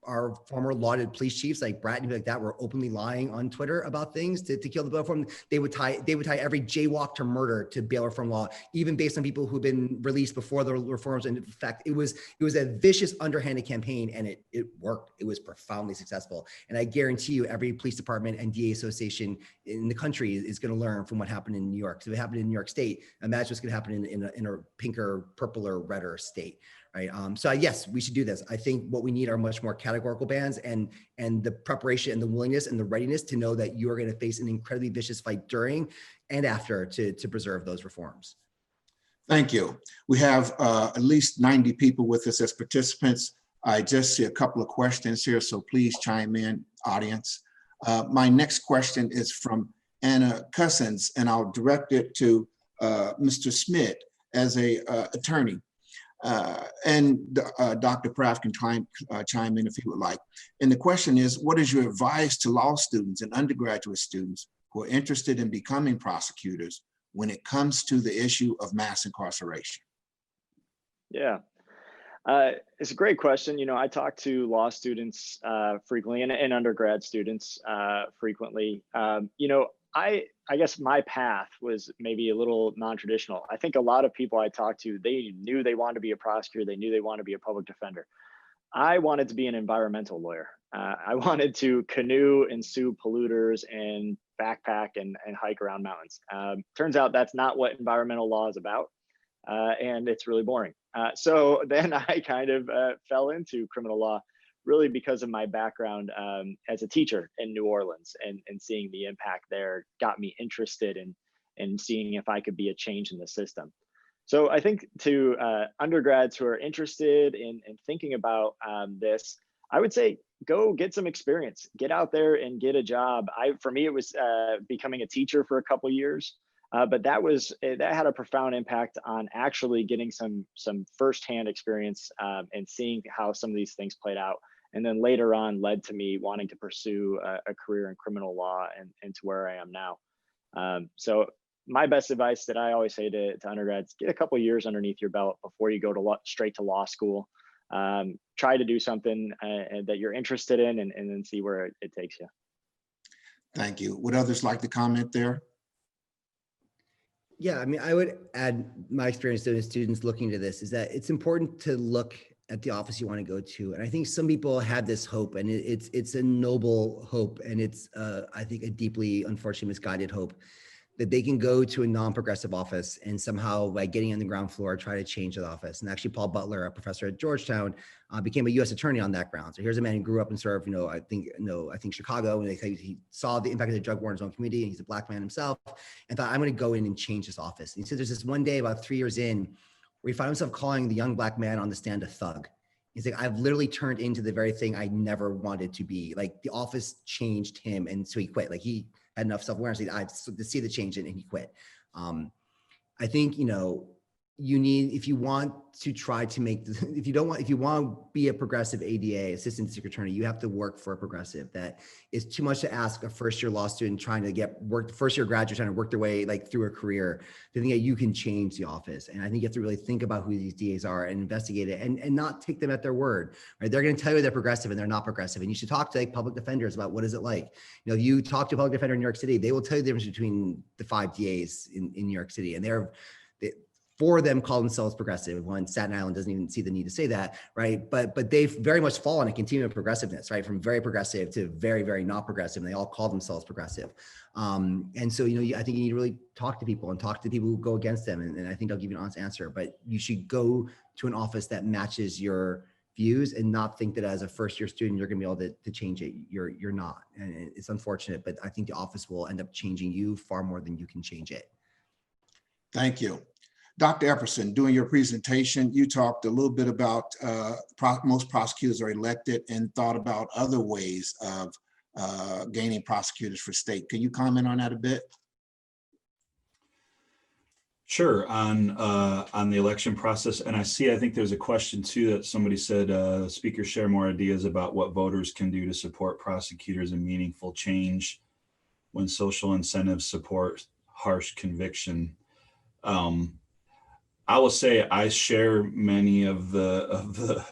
Our former lauded police chiefs like Bratton, like that, were openly lying on Twitter about things to kill the bail reform. They would tie every jaywalk to murder to bail reform law, even based on people who've been released before the reforms. And in fact, it was a vicious, underhanded campaign, and it worked. It was profoundly successful. And I guarantee you, every police department and DA association in the country is going to learn from what happened in New York. So if it happened in New York State, imagine what's going to happen in a pinker, purpler, redder state. Right. So yes, we should do this. I think what we need are much more categorical bans and the preparation and the willingness and the readiness to know that you are going to face an incredibly vicious fight during and after to preserve those reforms. Thank you. We have at least 90 people with us as participants. I just see a couple of questions here, so please chime in, audience. My next question is from Anna Cousins, and I'll direct it to Mr. Smith as a attorney. And Dr. Pfaff can chime in if he would like. And the question is, what is your advice to law students and undergraduate students who are interested in becoming prosecutors when it comes to the issue of mass incarceration? Yeah. It's a great question. You know, I talk to law students frequently and undergrad students frequently. You know, I guess my path was maybe a little non-traditional. I think a lot of people I talked to, they knew they wanted to be a prosecutor. They knew they wanted to be a public defender. I wanted to be an environmental lawyer. I wanted to canoe and sue polluters and backpack and hike around mountains. Turns out that's not what environmental law is about. And it's really boring. So then I kind of fell into criminal law really because of my background as a teacher in New Orleans, and seeing the impact there got me interested in seeing if I could be a change in the system. So I think to undergrads who are interested in thinking about this, I would say go get some experience, get out there and get a job. For me, it was becoming a teacher for a couple of years. But that had a profound impact on actually getting some firsthand experience and seeing how some of these things played out. And then later on led to me wanting to pursue a career in criminal law and to where I am now. So my best advice that I always say to undergrads, get a couple of years underneath your belt before you go to straight to law school. Try to do something that you're interested in and then see where it takes you. Thank you. Would others like to comment there? Yeah, I mean, I would add my experience as students looking to this is that it's important to look at the office you want to go to. And I think some people have this hope, and it's a noble hope. And it's, I think, a deeply, unfortunately, misguided hope that they can go to a non-progressive office and somehow, by getting on the ground floor, try to change the office. And actually, Paul Butler, a professor at Georgetown, became a U.S. attorney on that ground. So here's a man who grew up and served, I think Chicago, and he saw the impact of the drug war in his own community, and he's a Black man himself, and thought, I'm going to go in and change this office. And he said there's this one day about 3 years in where he found himself calling the young Black man on the stand a thug. He's like, I've literally turned into the very thing I never wanted to be. Like, the office changed him, and so he quit. Like, he had enough self-awareness to see the change in, and he quit. I think, you need, if you want to try to make, if you want to be a progressive ADA, assistant district attorney, you have to work for a progressive. That is too much to ask a first-year law student trying to first-year graduate trying to work their way through a career to think that you can change the office. And I think you have to really think about who these DAs are and investigate it, and not take them at their word. Right? They're going to tell you they're progressive and they're not progressive. And you should talk to public defenders about what is it like. You talk to a public defender in New York City, they will tell you the difference between the 5 DAs in New York City, and 4 of them call themselves progressive. One, Staten Island, doesn't even see the need to say that, right? But they've very much fallen a continuum of progressiveness, right? From very progressive to very, very not progressive. And they all call themselves progressive. And so, I think you need to really talk to people who go against them. And I think they'll give you an honest answer. But you should go to an office that matches your views and not think that as a first-year student, you're going to be able to change it. You're not. And it's unfortunate, but I think the office will end up changing you far more than you can change it. Thank you. Dr. Epperson, during your presentation, you talked a little bit about most prosecutors are elected and thought about other ways of gaining prosecutors for state. Can you comment on that a bit? Sure, on the election process. And I think there's a question too that somebody said, speakers share more ideas about what voters can do to support prosecutors in meaningful change when social incentives support harsh conviction. I will say I share many of the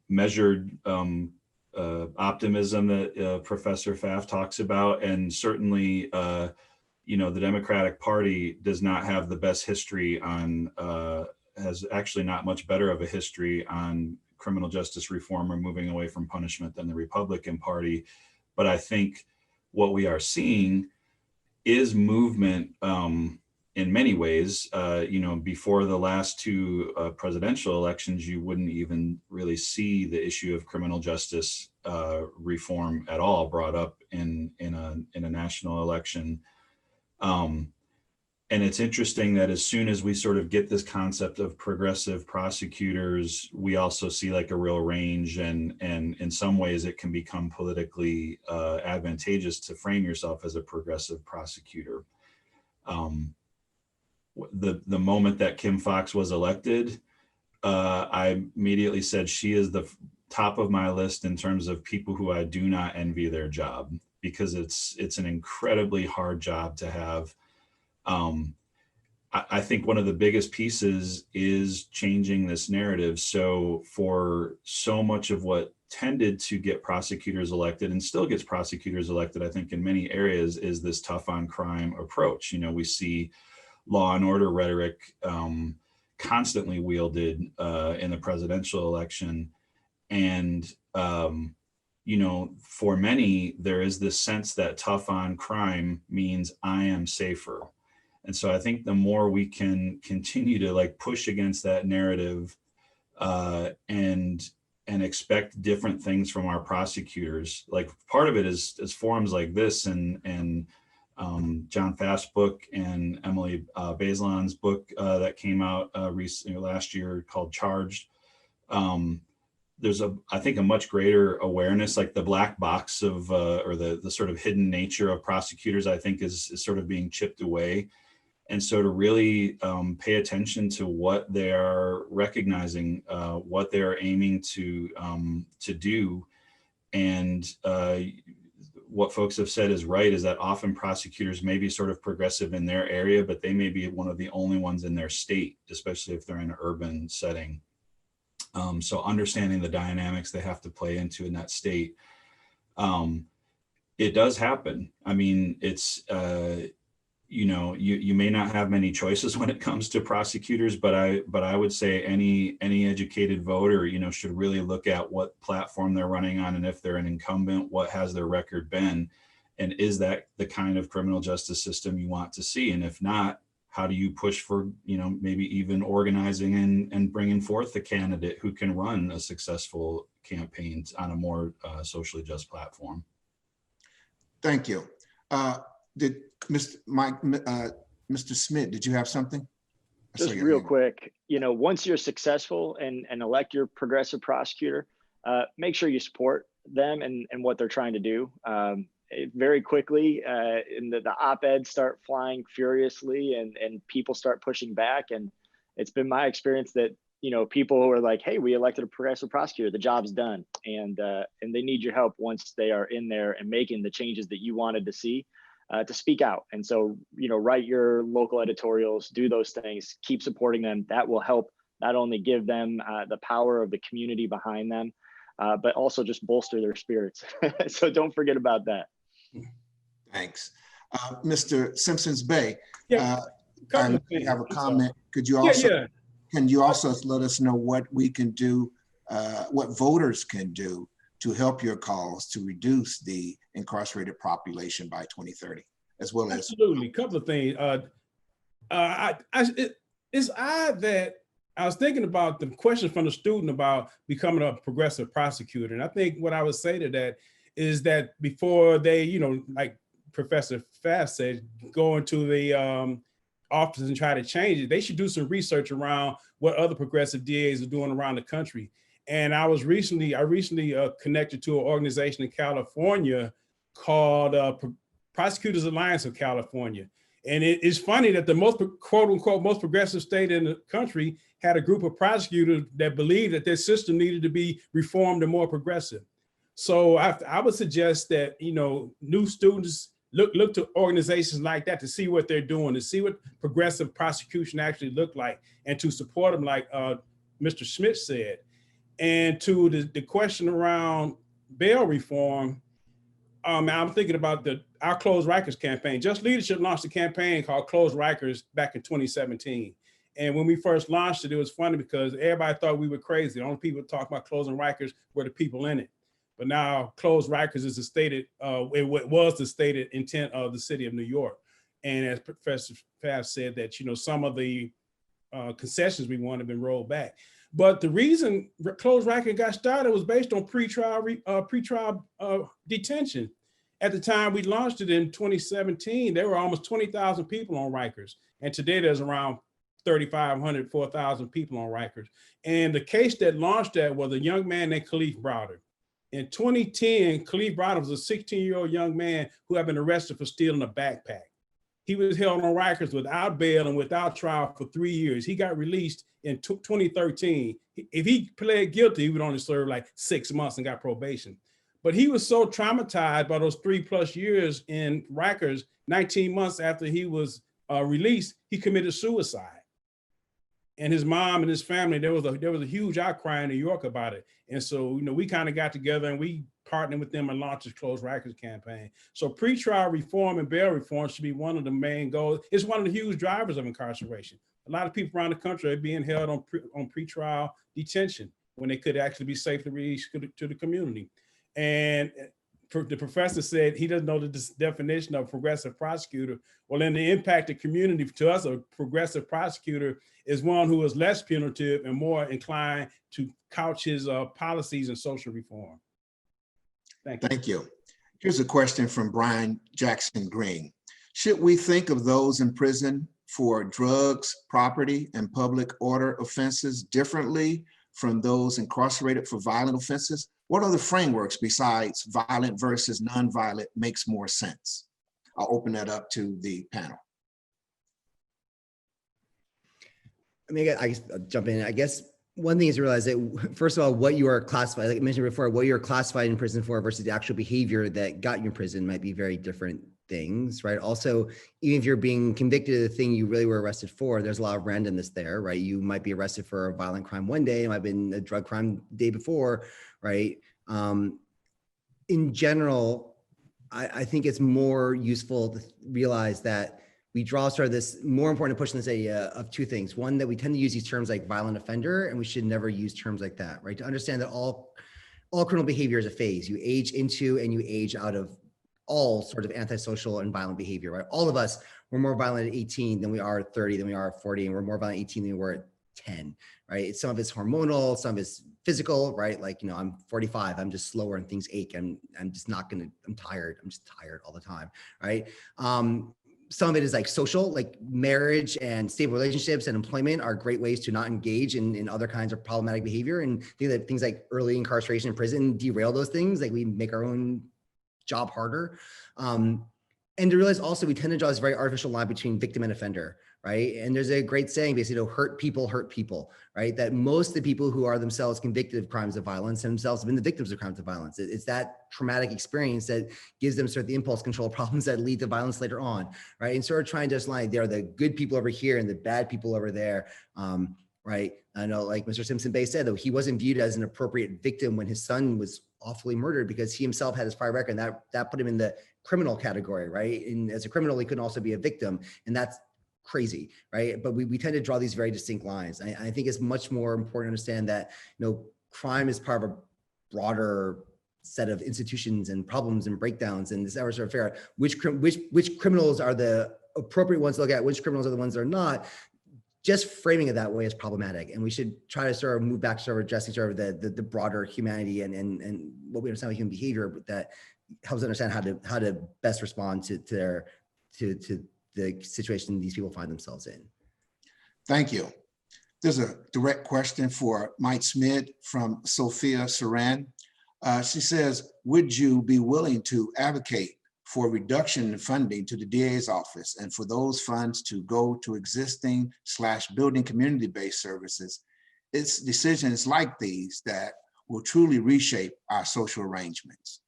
measured optimism that Professor Pfaff talks about, and certainly the Democratic Party does not have the best history on has actually not much better of a history on criminal justice reform or moving away from punishment than the Republican Party. But I think what we are seeing is movement. In many ways, before the last 2 presidential elections, you wouldn't even really see the issue of criminal justice reform at all brought up in a national election. And it's interesting that as soon as we sort of get this concept of progressive prosecutors, we also see a real range, and in some ways it can become politically advantageous to frame yourself as a progressive prosecutor. The moment that Kim Foxx was elected, I immediately said she is the top of my list in terms of people who I do not envy their job, because it's an incredibly hard job to have. I think one of the biggest pieces is changing this narrative. So for so much of what tended to get prosecutors elected and still gets prosecutors elected, I think in many areas, is this tough on crime approach. You know, we see law and order rhetoric constantly wielded in the presidential election. And, you know, for many, there is this sense that tough on crime means I am safer. And so I think the more we can continue to like push against that narrative and expect different things from our prosecutors, like part of it is forums like this and John Pfaff's book and Emily Bazelon's book that came out recently last year called Charged. There's I think a much greater awareness, like the black box of or the sort of hidden nature of prosecutors, I think is sort of being chipped away. And so to really pay attention to what they are recognizing, what they're aiming to do, and what folks have said is right, is that often prosecutors may be sort of progressive in their area, but they may be one of the only ones in their state, especially if they're in an urban setting. So understanding the dynamics they have to play into in that state, it does happen. I mean, it's, you know, you may not have many choices when it comes to prosecutors, but I would say any educated voter, you know, should really look at what platform they're running on, and if they're an incumbent, what has their record been, and is that the kind of criminal justice system you want to see? And if not, how do you push for, you know, maybe even organizing and bringing forth a candidate who can run a successful campaign on a more socially just platform? Thank you. Did Mr. Smith, did you have something? Just real quick, you know, once you're successful and elect your progressive prosecutor, make sure you support them and what they're trying to do. Very quickly, and the op-eds start flying furiously, and people start pushing back. And it's been my experience that, you know, people who are like, hey, we elected a progressive prosecutor, the job's done. And they need your help once they are in there and making the changes that you wanted to see, to speak out. And so, you know, write your local editorials, do those things, keep supporting them. That will help not only give them the power of the community behind them, but also just bolster their spirits. So don't forget about that. Thanks. Mr. Simpsons Bay, Yeah, I have a comment. Could you also, can you also let us know what we can do, what voters can do to help your cause to reduce the incarcerated population by 2030, as well as— Absolutely, a couple of things. It's odd that I was thinking about the question from the student about becoming a progressive prosecutor. And I think what I would say to that is that before they, you know, like Professor Pfaff said, go into the office and try to change it, they should do some research around what other progressive DAs are doing around the country. And I recently connected to an organization in California called Prosecutors Alliance of California. And it's funny that the most, quote unquote, most progressive state in the country had a group of prosecutors that believed that their system needed to be reformed and more progressive. So I would suggest that, you know, new students look to organizations like that to see what they're doing, to see what progressive prosecution actually look like, and to support them, like Mr. Schmidt said. And to the question around bail reform, I'm thinking about our Close Rikers campaign. Just Leadership launched a campaign called Close Rikers back in 2017. And when we first launched it, it was funny because everybody thought we were crazy. The only people talking about closing Rikers were the people in it. But now Close Rikers is it was the stated intent of the city of New York. And as Professor Pfaff said, that, you know, some of the concessions we want have been rolled back. But the reason Close Rikers got started was based on pretrial detention. At the time we launched it in 2017, there were almost 20,000 people on Rikers. And today there's around 3,500, 4,000 people on Rikers. And the case that launched that was a young man named Khalif Browder. In 2010, Khalif Browder was a 16-year-old young man who had been arrested for stealing a backpack. He was held on Rikers without bail and without trial for 3 years. He got released in 2013. If he pled guilty, he would only serve like 6 months and got probation. But he was so traumatized by those 3+ years in Rikers, 19 months after he was release, he committed suicide. And his mom and his family, there was a huge outcry in New York about it. And so, we kind of got together and we partnered with them and launched this Closed Records campaign. So pretrial reform and bail reform should be one of the main goals. It's one of the huge drivers of incarceration. A lot of people around the country are being held on pretrial detention when they could actually be safely released to the community. And the professor said he doesn't know the definition of progressive prosecutor. Well, in the impacted community, to us, a progressive prosecutor is one who is less punitive and more inclined to couch his policies in social reform. Thank you. Thank you. Here's a question from Brian Jackson Green. Should we think of those in prison for drugs, property, and public order offenses differently from those incarcerated for violent offenses? What other frameworks besides violent versus nonviolent makes more sense? I'll open that up to the panel. I mean, I guess I'll jump in. I guess one thing is to realize that, first of all, what you are classified, like I mentioned before, what you're classified in prison for versus the actual behavior that got you in prison might be very different things, right? Also, even if you're being convicted of the thing you really were arrested for, there's a lot of randomness there, right? You might be arrested for a violent crime one day, it might have been a drug crime the day before, right? In general, I think it's more useful to realize that we draw sort of this more important to push in this idea of two things. One, that we tend to use these terms like violent offender, and we should never use terms like that, right? To understand that all criminal behavior is a phase. You age into and you age out of all sort of antisocial and violent behavior, right? All of us, we're more violent at 18 than we are at 30, than we are at 40, and we're more violent at 18 than we were at 10, right? Some of it's hormonal, some of it's physical, right? Like, I'm 45, I'm just slower and things ache. I'm just not gonna, I'm tired. I'm just tired all the time, right? Some of it is like social, like marriage and stable relationships and employment are great ways to not engage in other kinds of problematic behavior. And I think that things like early incarceration in prison derail those things. Like we make our own job harder. And to realize also, we tend to draw this very artificial line between victim and offender, right? And there's a great saying, basically, hurt people, right? That most of the people who are themselves convicted of crimes of violence themselves have been the victims of crimes of violence. It's that traumatic experience that gives them sort of the impulse control problems that lead to violence later on, right? And sort of trying to just line, there are the good people over here and the bad people over there, right? I know, like Mr. Simpson Bay said, though, he wasn't viewed as an appropriate victim when his son was awfully murdered because he himself had his prior record, and that put him in the criminal category, right? And as a criminal, he couldn't also be a victim, and that's crazy, right? But we tend to draw these very distinct lines. I think it's much more important to understand that, crime is part of a broader set of institutions and problems and breakdowns, and this sort of figure out which criminals are the appropriate ones to look at, which criminals are the ones that are not. Just framing it that way is problematic, and we should try to sort of move back to sort of addressing sort of the broader humanity and what we understand about human behavior, but that helps understand how to best respond to the situation these people find themselves in. Thank you. There's a direct question for Mike Smid from Sophia Saran. She says, would you be willing to advocate for reduction in funding to the DA's office and for those funds to go to existing/building community-based services? It's decisions like these that will truly reshape our social arrangements.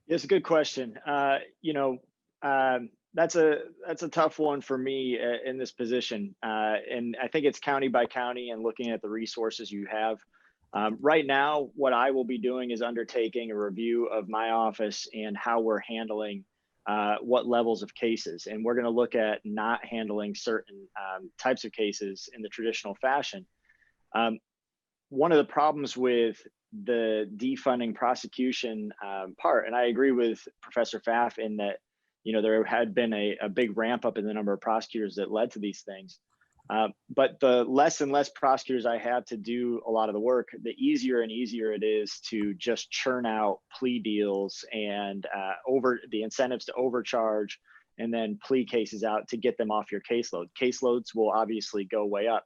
It's a good question. That's a tough one for me in this position. And I think it's county by county and looking at the resources you have. Right now, what I will be doing is undertaking a review of my office and how we're handling what levels of cases. And we're going to look at not handling certain types of cases in the traditional fashion. One of the problems with the defunding prosecution part, and I agree with Professor Pfaff in that, there had been a big ramp up in the number of prosecutors that led to these things. But the less and less prosecutors I have to do a lot of the work, the easier and easier it is to just churn out plea deals and over the incentives to overcharge and then plea cases out to get them off your caseload. Caseloads will obviously go way up.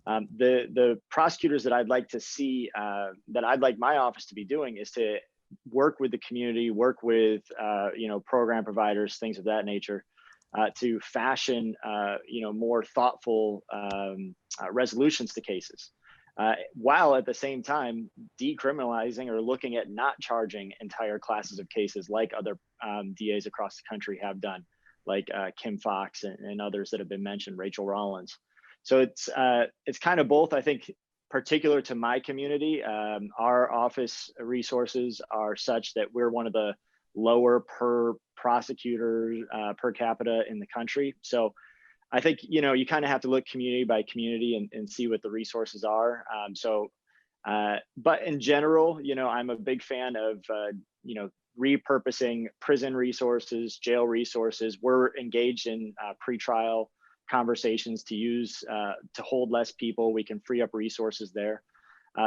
The prosecutors that I'd like to see, that I'd like my office to be doing, is to work with the community, work with program providers, things of that nature, to fashion more thoughtful resolutions to cases, while at the same time decriminalizing or looking at not charging entire classes of cases like other DAs across the country have done. like Kim Fox and others that have been mentioned, Rachel Rollins. So it's kind of both. I think particular to my community, our office resources are such that we're one of the lower per prosecutor per capita in the country. So I think, you know, you kind of have to look community by community and see what the resources are. But in general, you know, I'm a big fan of, you know, repurposing prison resources, jail resources. We're engaged in pretrial conversations to use to hold less people. We can free up resources there.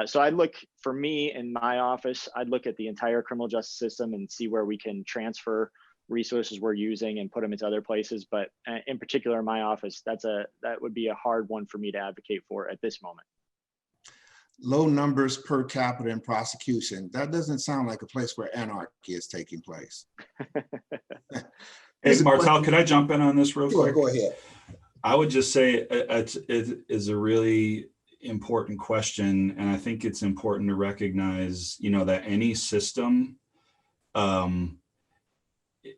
So I look, for me in my office, I'd look at the entire criminal justice system and see where we can transfer resources we're using and put them into other places. But in particular, in my office, that would be a hard one for me to advocate for at this moment. Low numbers per capita in prosecution. That doesn't sound like a place where anarchy is taking place. Hey, Martel, could I jump in on this real quick? Go ahead. I would just say it is a really important question. And I think it's important to recognize, you know, that any system,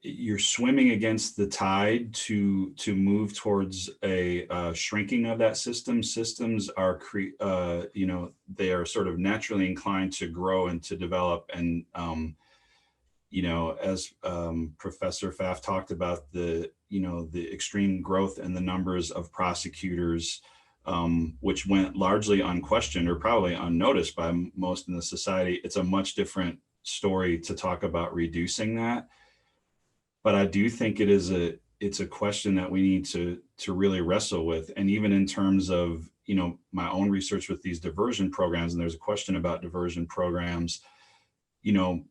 you're swimming against the tide to move towards a shrinking of that system. Systems are, you know, they are sort of naturally inclined to grow and to develop. And, you know, as Professor Pfaff talked about the extreme growth in the numbers of prosecutors, which went largely unquestioned or probably unnoticed by most in the society. It's a much different story to talk about reducing that. But I do think it's a question that we need to really wrestle with. And even in terms of, you know, my own research with these diversion programs, and there's a question about diversion programs, you know,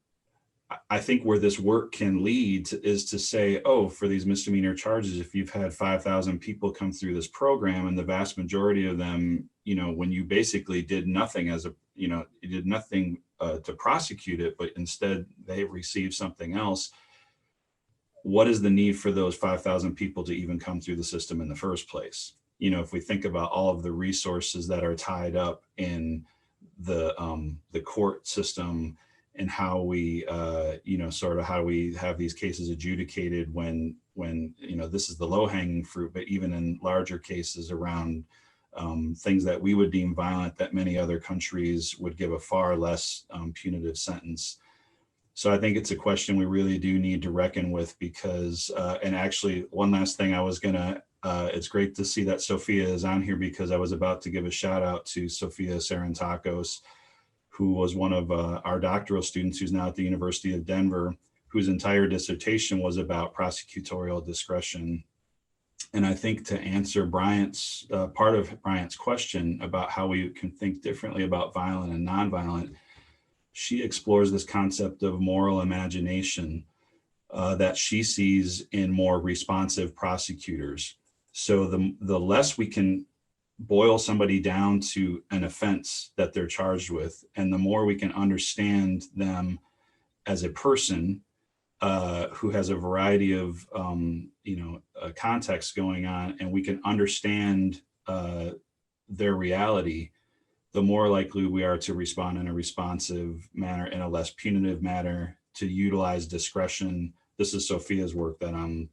I think where this work can lead is to say, oh, for these misdemeanor charges, if you've had 5,000 people come through this program and the vast majority of them, you know, when you basically did nothing you did nothing to prosecute it, but instead they received something else, what is the need for those 5,000 people to even come through the system in the first place? You know, if we think about all of the resources that are tied up in the court system and how we, you know, sort of how we have these cases adjudicated when, you know, this is the low hanging fruit, but even in larger cases around things that we would deem violent, that many other countries would give a far less punitive sentence. So I think it's a question we really do need to reckon with because, and actually one last thing I was gonna, it's great to see that Sophia is on here because I was about to give a shout out to Sophia Sarantakos, who was one of our doctoral students who's now at the University of Denver, whose entire dissertation was about prosecutorial discretion. And I think to answer Bryant's, part of Bryant's question about how we can think differently about violent and nonviolent, she explores this concept of moral imagination that she sees in more responsive prosecutors. So the less we can boil somebody down to an offense that they're charged with, and the more we can understand them as a person who has a variety of contexts going on, and we can understand their reality, the more likely we are to respond in a responsive manner, in a less punitive manner, to utilize discretion. This is Sophia's work that I'm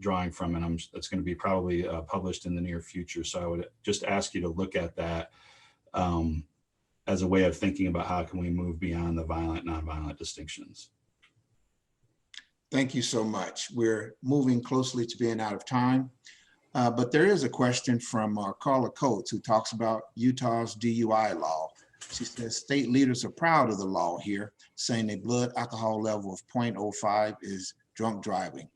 drawing from, and it's going to be probably published in the near future. So I would just ask you to look at that as a way of thinking about how can we move beyond the violent, nonviolent distinctions. Thank you so much. We're moving closely to being out of time. But there is a question from Carla Coates, who talks about Utah's DUI law. She says state leaders are proud of the law here, saying a blood alcohol level of 0.05 is drunk driving.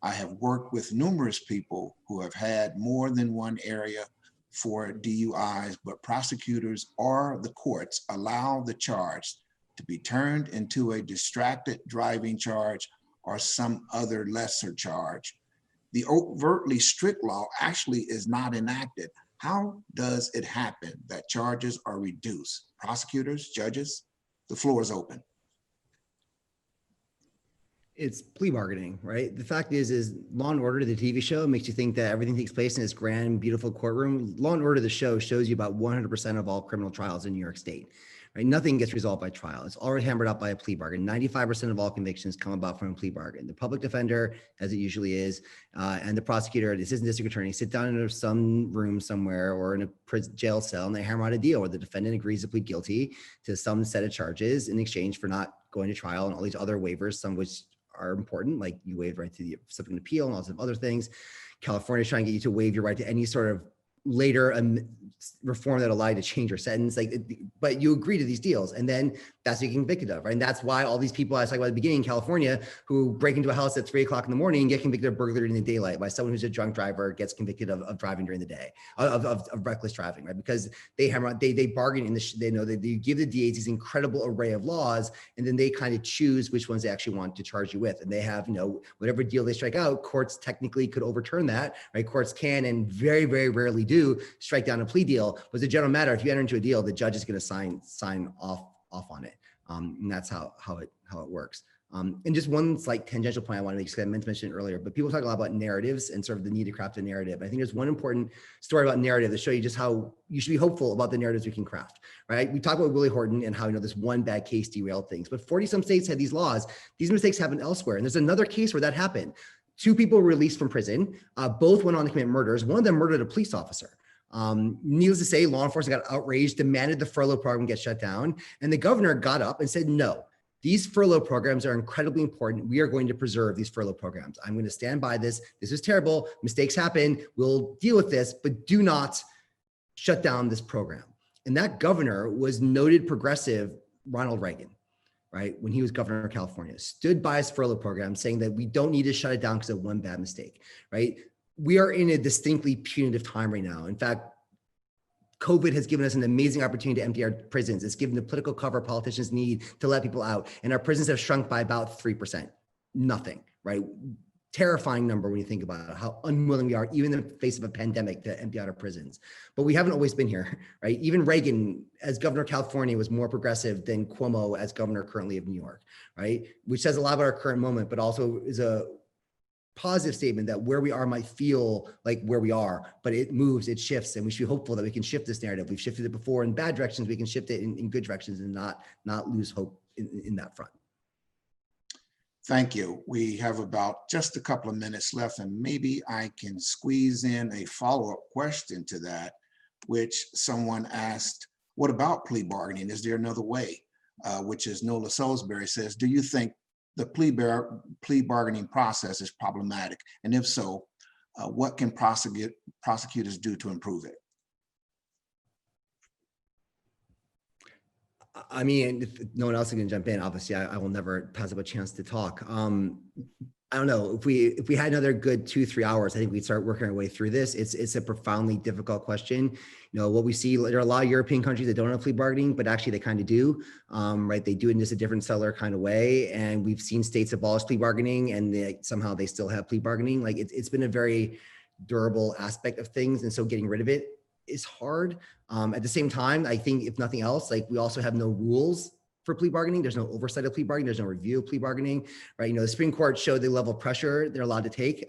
I have worked with numerous people who have had more than one area for DUIs, but prosecutors or the courts allow the charge to be turned into a distracted driving charge or some other lesser charge. The overtly strict law actually is not enacted. How does it happen that charges are reduced? Prosecutors, judges, the floor is open. It's plea bargaining, right? The fact is Law and Order, the TV show, makes you think that everything takes place in this grand, beautiful courtroom. Law and Order, the show, shows you about 100% of all criminal trials in New York State, right? Nothing gets resolved by trial. It's already hammered out by a plea bargain. 95% of all convictions come about from a plea bargain. The public defender, as it usually is, and the prosecutor, the assistant district attorney, sit down in some room somewhere or in a jail cell, and they hammer out a deal where the defendant agrees to plead guilty to some set of charges in exchange for not going to trial and all these other waivers, some of which are important, like you waive right to the subsequent appeal and lots of other things. California is trying to get you to waive your right to any sort of later reform that allow you to change your sentence, but you agree to these deals, and then that's what you get convicted of, right? And that's why all these people I was talking about at the beginning in California who break into a house at 3 o'clock in the morning and get convicted of burglary in the daylight, by someone who's a drunk driver gets convicted of driving during the day, of reckless driving, right? Because they bargain in they give the DAs these incredible array of laws, and then they kind of choose which ones they actually want to charge you with, and they have whatever deal they strike out. Courts technically could overturn that, right? Courts can and very, very rarely do strike down a plea deal, but as a general matter, if you enter into a deal, the judge is going to sign off on it, and that's how it works. And just one slight tangential point I want to make, because I meant to mention it earlier, but people talk a lot about narratives and sort of the need to craft a narrative. I think there's one important story about narrative to show you just how you should be hopeful about the narratives we can craft, right? We talk about Willy Horton and how this one bad case derailed things, but 40 some states had these laws. These mistakes happen elsewhere, and there's another case where that happened. 2 people were released from prison. Both went on to commit murders. One of them murdered a police officer. Needless to say, law enforcement got outraged, demanded the furlough program get shut down, and the governor got up and said, no, these furlough programs are incredibly important. We are going to preserve these furlough programs. I'm going to stand by this. This is terrible. Mistakes happen. We'll deal with this, but do not shut down this program. And that governor was noted progressive Ronald Reagan, right? When he was governor of California, stood by his furlough program, saying that we don't need to shut it down because of one bad mistake, right? We are in a distinctly punitive time right now. In fact, COVID has given us an amazing opportunity to empty our prisons. It's given the political cover politicians need to let people out. And our prisons have shrunk by about 3%. Nothing, right? Terrifying number when you think about it, how unwilling we are, even in the face of a pandemic, to empty out our prisons. But we haven't always been here, right? Even Reagan, as governor of California, was more progressive than Cuomo as governor currently of New York, right? Which says a lot about our current moment, but also is a positive statement that where we are might feel like where we are, but it moves, it shifts, and we should be hopeful that we can shift this narrative. We've shifted it before in bad directions. We can shift it in good directions and not lose hope in that front. Thank you. We have about just a couple of minutes left, and maybe I can squeeze in a follow-up question to that, which someone asked, what about plea bargaining? Is there another way? Which is Nola Salisbury says, do you think the plea bargaining process is problematic? And if so, what can prosecutors do to improve it? I mean, if no one else is going to jump in, obviously I will never pass up a chance to talk. I don't know, if we had another good 2-3 hours, I think we'd start working our way through this. It's a profoundly difficult question. What we see, there are a lot of European countries that don't have plea bargaining, but actually they kind of do, right? They do it in just a different seller kind of way. And we've seen states abolish plea bargaining, and somehow they still have plea bargaining. Like it's been a very durable aspect of things. And so getting rid of it is hard. At the same time, I think if nothing else, like we also have no rules for plea bargaining. There's no oversight of plea bargaining. There's no review of plea bargaining, right? The Supreme Court showed the level of pressure they're allowed to take.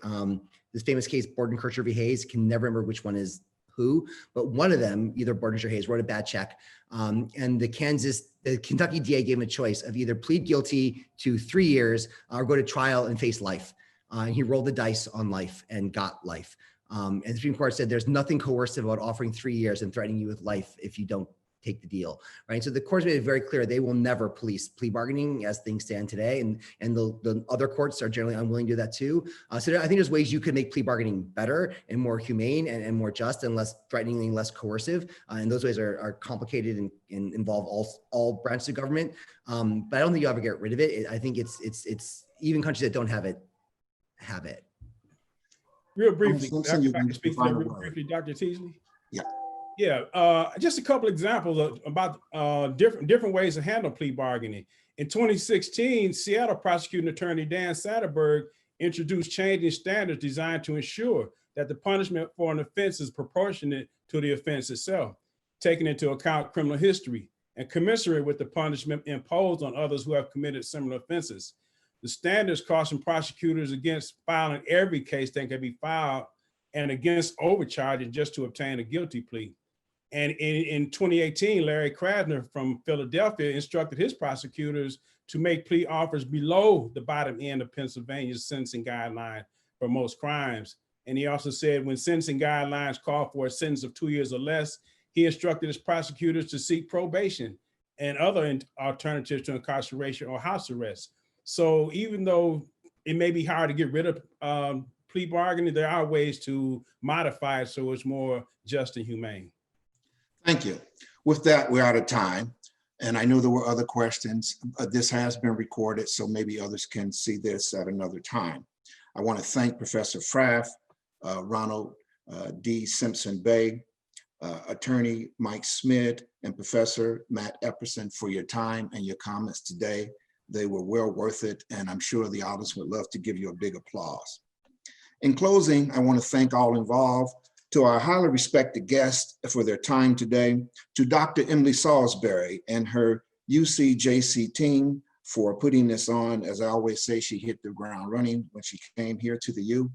This famous case, Bordenkircher v. Hayes, can never remember which one is who, but one of them, either Bordenkircher or Hayes, wrote a bad check. And the Kentucky DA gave him a choice of either plead guilty to 3 years or go to trial and face life. And he rolled the dice on life and got life. And the Supreme Court said there's nothing coercive about offering 3 years and threatening you with life if you don't take the deal, right? So the courts made it very clear they will never police plea bargaining as things stand today, and the other courts are generally unwilling to do that too. So I think there's ways you could make plea bargaining better and more humane and more just and less threatening, less coercive. And those ways are complicated and involve all branches of government. But I don't think you ever get rid of it. I think it's even countries that don't have it have it. Real briefly, Simpson, you can speak to that real briefly, Dr. Teasley. Yeah. Yeah, just a couple examples about different ways to handle plea bargaining. In 2016, Seattle prosecuting attorney Dan Satterberg introduced changing standards designed to ensure that the punishment for an offense is proportionate to the offense itself, taking into account criminal history and commensurate with the punishment imposed on others who have committed similar offenses. The standards caution prosecutors against filing every case that can be filed and against overcharging just to obtain a guilty plea. And in 2018, Larry Krasner from Philadelphia instructed his prosecutors to make plea offers below the bottom end of Pennsylvania's sentencing guideline for most crimes. And he also said when sentencing guidelines call for a sentence of 2 years or less, he instructed his prosecutors to seek probation and other alternatives to incarceration or house arrest. So even though it may be hard to get rid of plea bargaining, there are ways to modify it so it's more just and humane. Thank you. With that, we're out of time. And I know there were other questions. This has been recorded, so maybe others can see this at another time. I want to thank Professor Pfaff, Ronald D. Simpson-Bay, Attorney Mike Smith, and Professor Matt Epperson for your time and your comments today. They were well worth it, and I'm sure the audience would love to give you a big applause. In closing, I want to thank all involved, to our highly respected guests for their time today, to Dr. Emily Salisbury and her UCJC team for putting this on. As I always say, she hit the ground running when she came here to the U.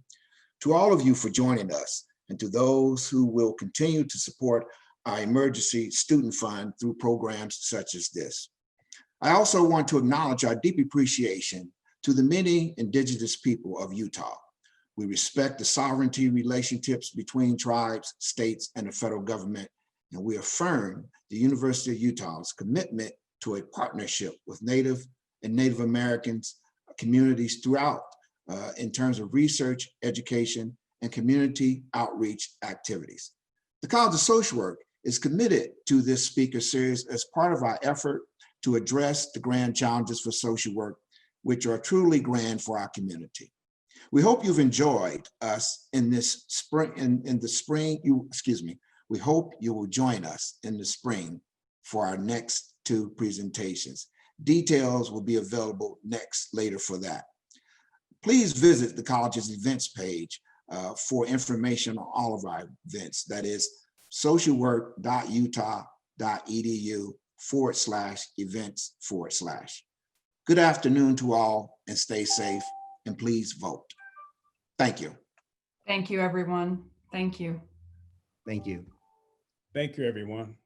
To all of you for joining us, and to those who will continue to support our emergency student fund through programs such as this. I also want to acknowledge our deep appreciation to the many indigenous people of Utah. We respect the sovereignty relationships between tribes, states, and the federal government, and we affirm the University of Utah's commitment to a partnership with Native and Native Americans communities throughout in terms of research, education, and community outreach activities. The College of Social Work is committed to this speaker series as part of our effort to address the grand challenges for social work, which are truly grand for our community. We hope you've enjoyed us in this spring, we hope you will join us in the spring for our next 2 presentations. Details will be available later for that. Please visit the college's events page for information on all of our events. That is socialwork.utah.edu/events/. Good afternoon to all, and stay safe, and please vote. Thank you. Thank you, everyone. Thank you. Thank you. Thank you, everyone.